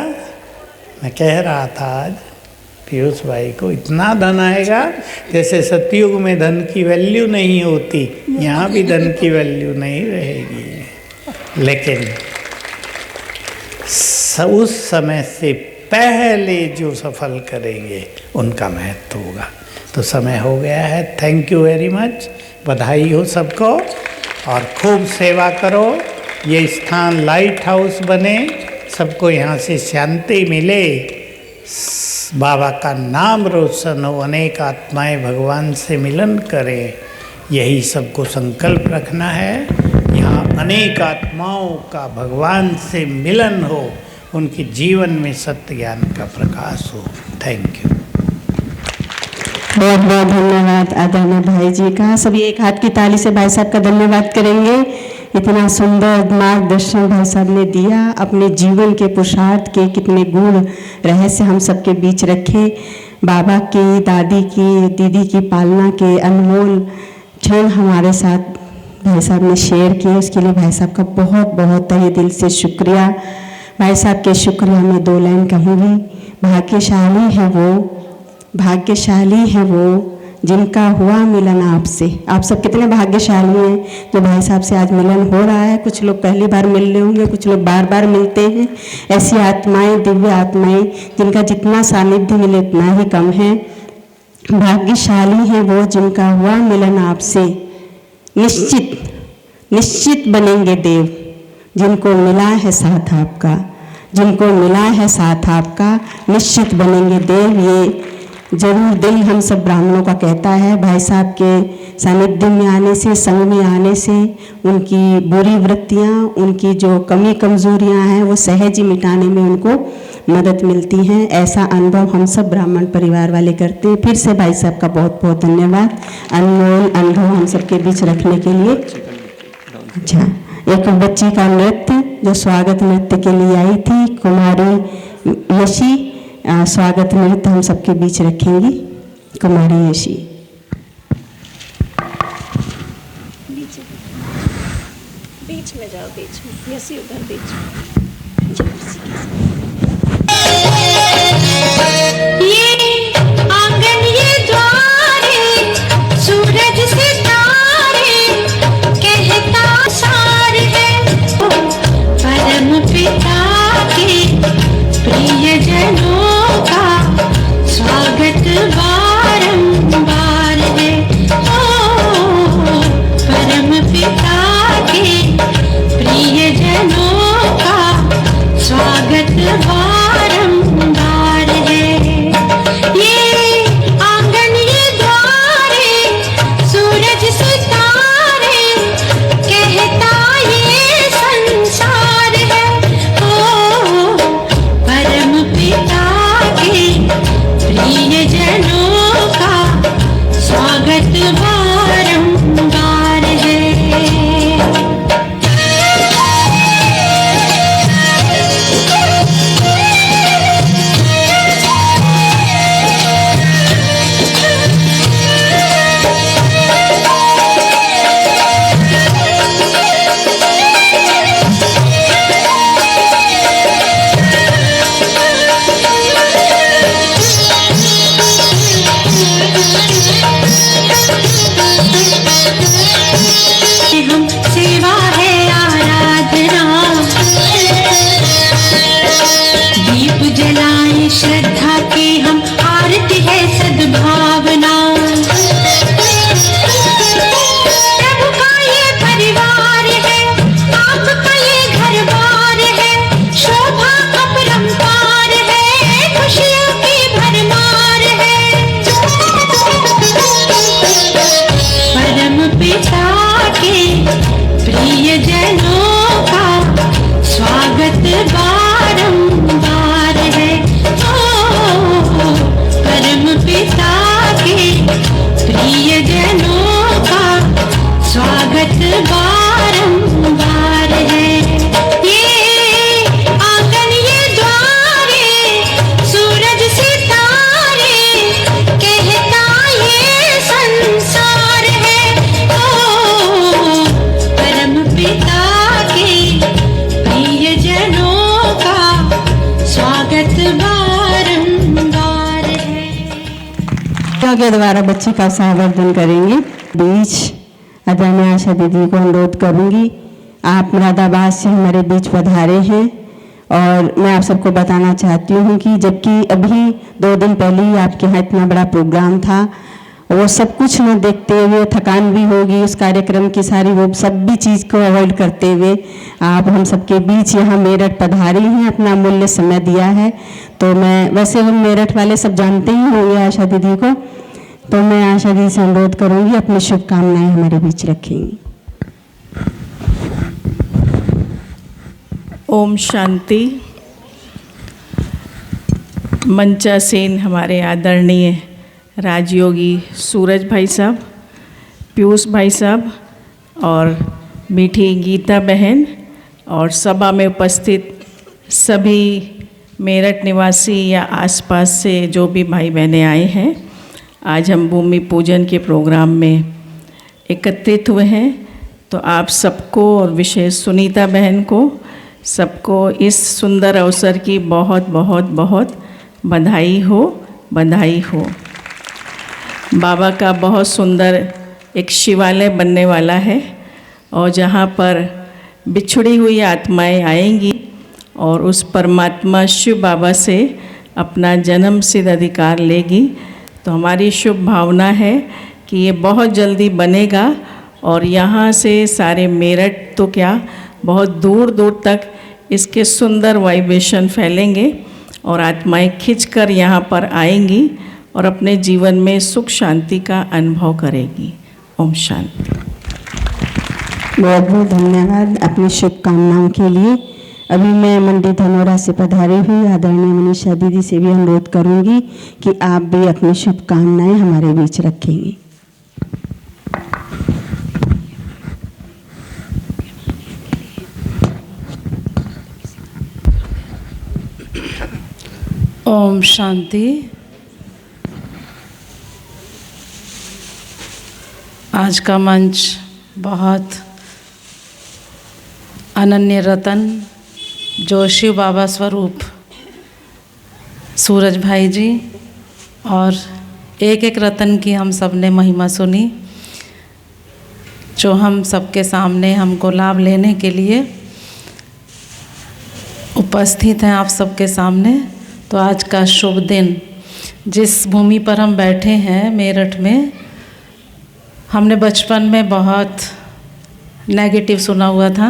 मैं कह रहा था आज पीयूष भाई को, इतना धन आएगा जैसे सतयुग में धन की वैल्यू नहीं होती, यहाँ भी धन की वैल्यू नहीं रहेगी। लेकिन उस समय से पहले जो सफल करेंगे उनका महत्व होगा। तो समय हो गया है। थैंक यू वेरी मच, बधाई हो सबको, और खूब सेवा करो। ये स्थान लाइट हाउस बने, सबको यहाँ से शांति मिले, बाबा का नाम रोशन हो, अनेक आत्माएं भगवान से मिलन करें, यही सबको संकल्प रखना है। यहाँ अनेक आत्माओं का भगवान से मिलन हो, उनके जीवन में सत्य ज्ञान का प्रकाश हो। Thank you. बहुत बहुत धन्यवाद आदरणीय भाई जी का। सभी एक हाथ की ताली से भाई साहब का धन्यवाद करेंगे। इतना सुंदर मार्गदर्शन भाई साहब ने दिया, अपने जीवन के पुरुषार्थ के कितने गुण रहस्य हम सबके बीच रखे। बाबा की, दादी की, दीदी की पालना के अनमोल क्षण हमारे साथ भाई साहब ने शेयर किए, उसके लिए भाई साहब का बहुत बहुत तहे दिल से शुक्रिया। भाई साहब के शुक्रिया में 2 लाइन कहूँगी। भाग्यशाली है वो जिनका हुआ मिलन आपसे। आप सब कितने भाग्यशाली हैं जो भाई साहब से आज मिलन हो रहा है। कुछ लोग पहली बार मिल रहे होंगे, कुछ लोग बार बार मिलते हैं। ऐसी आत्माएं, दिव्य आत्माएं जिनका जितना सानिध्य मिले उतना ही कम है। भाग्यशाली है वो जिनका हुआ मिलन आपसे। निश्चित बनेंगे देव जिनको मिला है साथ आपका, जिनको मिला है साथ आपका, निश्चित बनेंगे देव। ये जरूर दिल हम सब ब्राह्मणों का कहता है। भाई साहब के सानिध्य में आने से, संग में आने से उनकी बुरी वृत्तियाँ, उनकी जो कमी कमजोरियाँ हैं वो सहज ही मिटाने में उनको मदद मिलती हैं। ऐसा अनुभव हम सब ब्राह्मण परिवार वाले करते हैं। फिर से भाई साहब का बहुत बहुत धन्यवाद, अनमोल अनुभव हम सबके बीच रखने के लिए। अच्छा, एक बच्ची का नृत्य जो स्वागत नृत्य के लिए आई थी, कुमारी यशी, स्वागत नृत्य हम सबके बीच रखेंगी। कुमारी यशी। बीच में जाओ, बीच में, यसी उधर बीच में। ये आंगन ये द्वारे, सूरज सितारे, कहता सार है परम पिता के प्रिय जनों का स्वागत बारंबार है। ओ परम पिता के प्रिय जनों का स्वागत बारंबार है। ये आंगन ये द्वारे, सूरज सितारे, कहता ये संसार है। ओ परम पिता के प्रिय जनों का स्वागत बारंबार है। हम सेवा है आराधना, दीप जलाएं श्रद्धा की हम, आरती है सद्भावना। प्रभु का ये परिवार है, आपका ये घर बार है, शोभा अपरंपार है, खुशियों की भरमार है। परम पिता के प्रिय जनों का स्वागत बारंबार है। ओ परम पिता के प्रिय जनों का स्वागत बारंबार है। ये आंगन ये द्वारे, सूरज सितारे, कहता ये संसार है। ओ परम पिता के प्रिय जनों का स्वागत बारंबार है। के द्वारा बच्ची का संवर्धन करेंगे। बीच आदरणीय आशा दीदी को अनुरोध करूंगी। आप मुरादाबाद से हमारे बीच पधारे हैं और मैं आप सबको बताना चाहती हूँ कि जबकि अभी 2 दिन पहले ही आपके यहाँ इतना बड़ा प्रोग्राम था वो सब कुछ न देखते हुए, थकान भी होगी उस कार्यक्रम की सारी, वो सब भी चीज़ को अवॉइड करते हुए आप हम सबके बीच यहाँ मेरठ पधारी हैं, अपना अमूल्य समय दिया है। तो मैं वैसे हम मेरठ वाले सब जानते ही होंगे आशा दीदी को, तो मैं आशा दीदी से अनुरोध करूँगी अपनी शुभकामनाएं हमारे बीच रखेंगी। ओम शांति। मंचासीन हमारे आदरणीय राजयोगी सूरज भाई साहब, पीयूष भाई साहब और मीठी गीता बहन और सभा में उपस्थित सभी मेरठ निवासी या आसपास से जो भी भाई बहनें आए हैं, आज हम भूमि पूजन के प्रोग्राम में एकत्रित हुए हैं। तो आप सबको और विशेष सुनीता बहन को सबको इस सुंदर अवसर की बहुत बहुत बहुत बधाई हो, बधाई हो। बाबा का बहुत सुंदर एक शिवालय बनने वाला है और जहाँ पर बिछड़ी हुई आत्माएं आएंगी और उस परमात्मा शिव बाबा से अपना जन्म सिद्ध अधिकार लेगी। तो हमारी शुभ भावना है कि ये बहुत जल्दी बनेगा और यहाँ से सारे मेरठ तो क्या बहुत दूर दूर तक इसके सुंदर वाइब्रेशन फैलेंगे और आत्माएं खिंचकर यहाँ पर आएंगी और अपने जीवन में सुख शांति का अनुभव करेगी। ओम शांति। बहुत बहुत धन्यवाद अपनी शुभकामनाओं के लिए। अभी मैं मंडी धनौरा से पधारी हुई आदरणीय मनीषा दीदी से भी अनुरोध करूंगी कि आप भी अपनी शुभकामनाएं हमारे बीच रखेंगी। ओम शांति। आज का मंच बहुत अनन्य रतन जो शिव बाबा स्वरूप सूरज भाई जी और एक एक रतन की हम सब ने महिमा सुनी, जो हम सबके सामने हमको लाभ लेने के लिए उपस्थित हैं आप सबके सामने। तो आज का शुभ दिन, जिस भूमि पर हम बैठे हैं मेरठ में, हमने बचपन में बहुत नेगेटिव सुना हुआ था।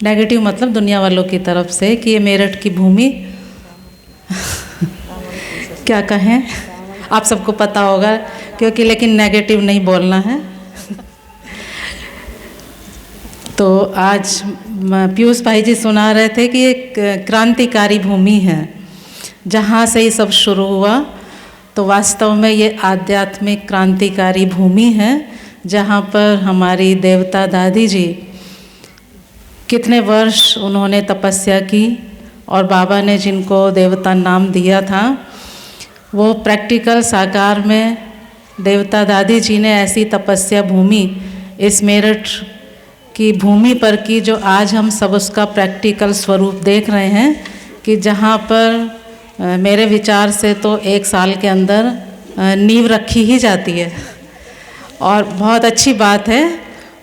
नेगेटिव मतलब दुनिया वालों की तरफ से कि ये मेरठ की भूमि क्या कहें, आप सबको पता होगा क्योंकि, लेकिन नेगेटिव नहीं बोलना है। तो आज पीयूष भाई जी सुना रहे थे कि एक क्रांतिकारी भूमि है जहाँ से ही सब शुरू हुआ। तो वास्तव में ये आध्यात्मिक क्रांतिकारी भूमि है जहाँ पर हमारी देवता दादी जी कितने वर्ष उन्होंने तपस्या की और बाबा ने जिनको देवता नाम दिया था वो प्रैक्टिकल साकार में देवता दादी जी ने ऐसी तपस्या भूमि इस मेरठ की भूमि पर की, जो आज हम सब उसका प्रैक्टिकल स्वरूप देख रहे हैं कि जहाँ पर मेरे विचार से तो 1 साल के अंदर नींव रखी ही जाती है। और बहुत अच्छी बात है,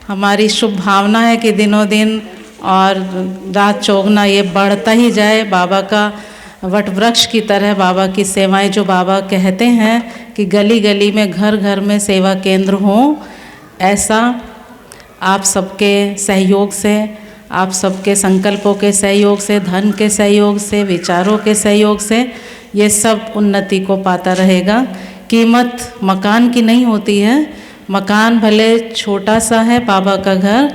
हमारी शुभ भावना है कि दिनों दिन और रात चौगुना ये बढ़ता ही जाए। बाबा का वट वृक्ष की तरह बाबा की सेवाएं, जो बाबा कहते हैं कि गली गली में घर घर में सेवा केंद्र हों, ऐसा आप सबके सहयोग से, आप सबके संकल्पों के सहयोग से, धन के सहयोग से, विचारों के सहयोग से ये सब उन्नति को पाता रहेगा। कीमत मकान की नहीं होती है, मकान भले छोटा सा है बाबा का घर,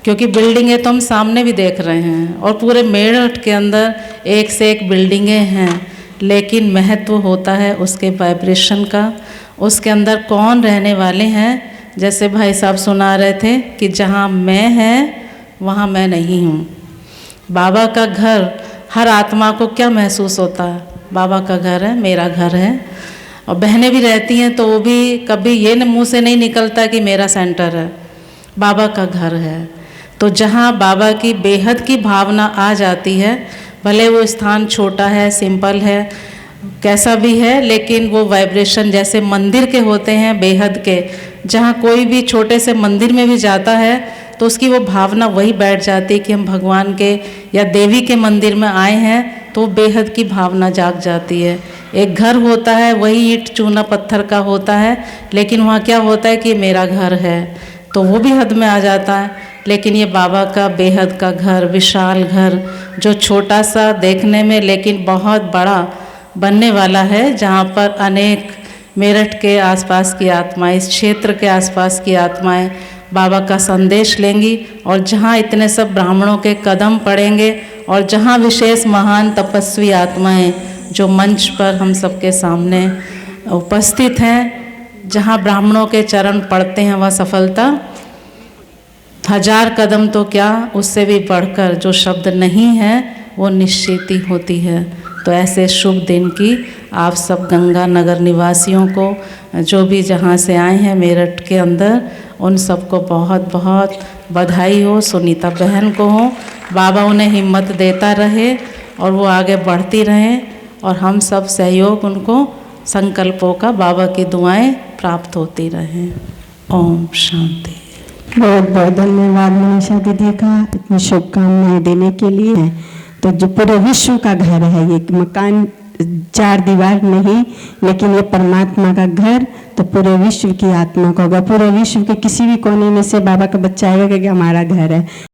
क्योंकि बिल्डिंगें तो हम सामने भी देख रहे हैं और पूरे मेरठ के अंदर एक से एक बिल्डिंगें हैं, लेकिन महत्व होता है उसके वाइब्रेशन का, उसके अंदर कौन रहने वाले हैं। जैसे भाई साहब सुना रहे थे कि जहाँ मैं है वहाँ मैं नहीं हूँ। बाबा का घर, हर आत्मा को क्या महसूस होता है, बाबा का घर है, मेरा घर है। और बहनें भी रहती हैं तो वो भी कभी ये मुंह से नहीं निकलता कि मेरा सेंटर है, बाबा का घर है। तो जहाँ बाबा की बेहद की भावना आ जाती है, भले वो स्थान छोटा है, सिंपल है, कैसा भी है, लेकिन वो वाइब्रेशन जैसे मंदिर के होते हैं बेहद के, जहाँ कोई भी छोटे से मंदिर में भी जाता है तो उसकी वो भावना वही बैठ जाती है कि हम भगवान के या देवी के मंदिर में आए हैं। तो बेहद की भावना जाग जाती है। एक घर होता है वही ईंट चूना पत्थर का होता है, लेकिन वहाँ क्या होता है कि मेरा घर है, तो वो भी हद में आ जाता है। लेकिन ये बाबा का बेहद का घर, विशाल घर, जो छोटा सा देखने में लेकिन बहुत बड़ा बनने वाला है, जहाँ पर अनेक मेरठ के आसपास की आत्माएं, इस क्षेत्र के आसपास की आत्माएं बाबा का संदेश लेंगी, और जहाँ इतने सब ब्राह्मणों के कदम पड़ेंगे, और जहाँ विशेष महान तपस्वी आत्माएं जो मंच पर हम सबके सामने उपस्थित हैं, जहाँ ब्राह्मणों के चरण पड़ते हैं, वह सफलता 1000 कदम तो क्या, उससे भी बढ़कर जो शब्द नहीं है वो निश्चित ही होती है। तो ऐसे शुभ दिन की आप सब गंगा नगर निवासियों को, जो भी जहाँ से आए हैं मेरठ के अंदर, उन सबको बहुत बहुत बधाई हो। सुनीता बहन को हो, बाबा उन्हें हिम्मत देता रहे और वो आगे बढ़ती रहें, और हम सब सहयोग उनको संकल्पों का, बाबा की दुआएं प्राप्त होती रहें। ओम शांति। बहुत बहुत धन्यवाद मनीषा दीदी का इतनी शुभकामनाएं देने के लिए। तो जो पूरे विश्व का घर है, ये मकान 4 दीवार नहीं, लेकिन ये परमात्मा का घर, तो पूरे विश्व की आत्मा को होगा। पूरे विश्व के किसी भी कोने में से बाबा का बच्चा आएगा कि हमारा घर है।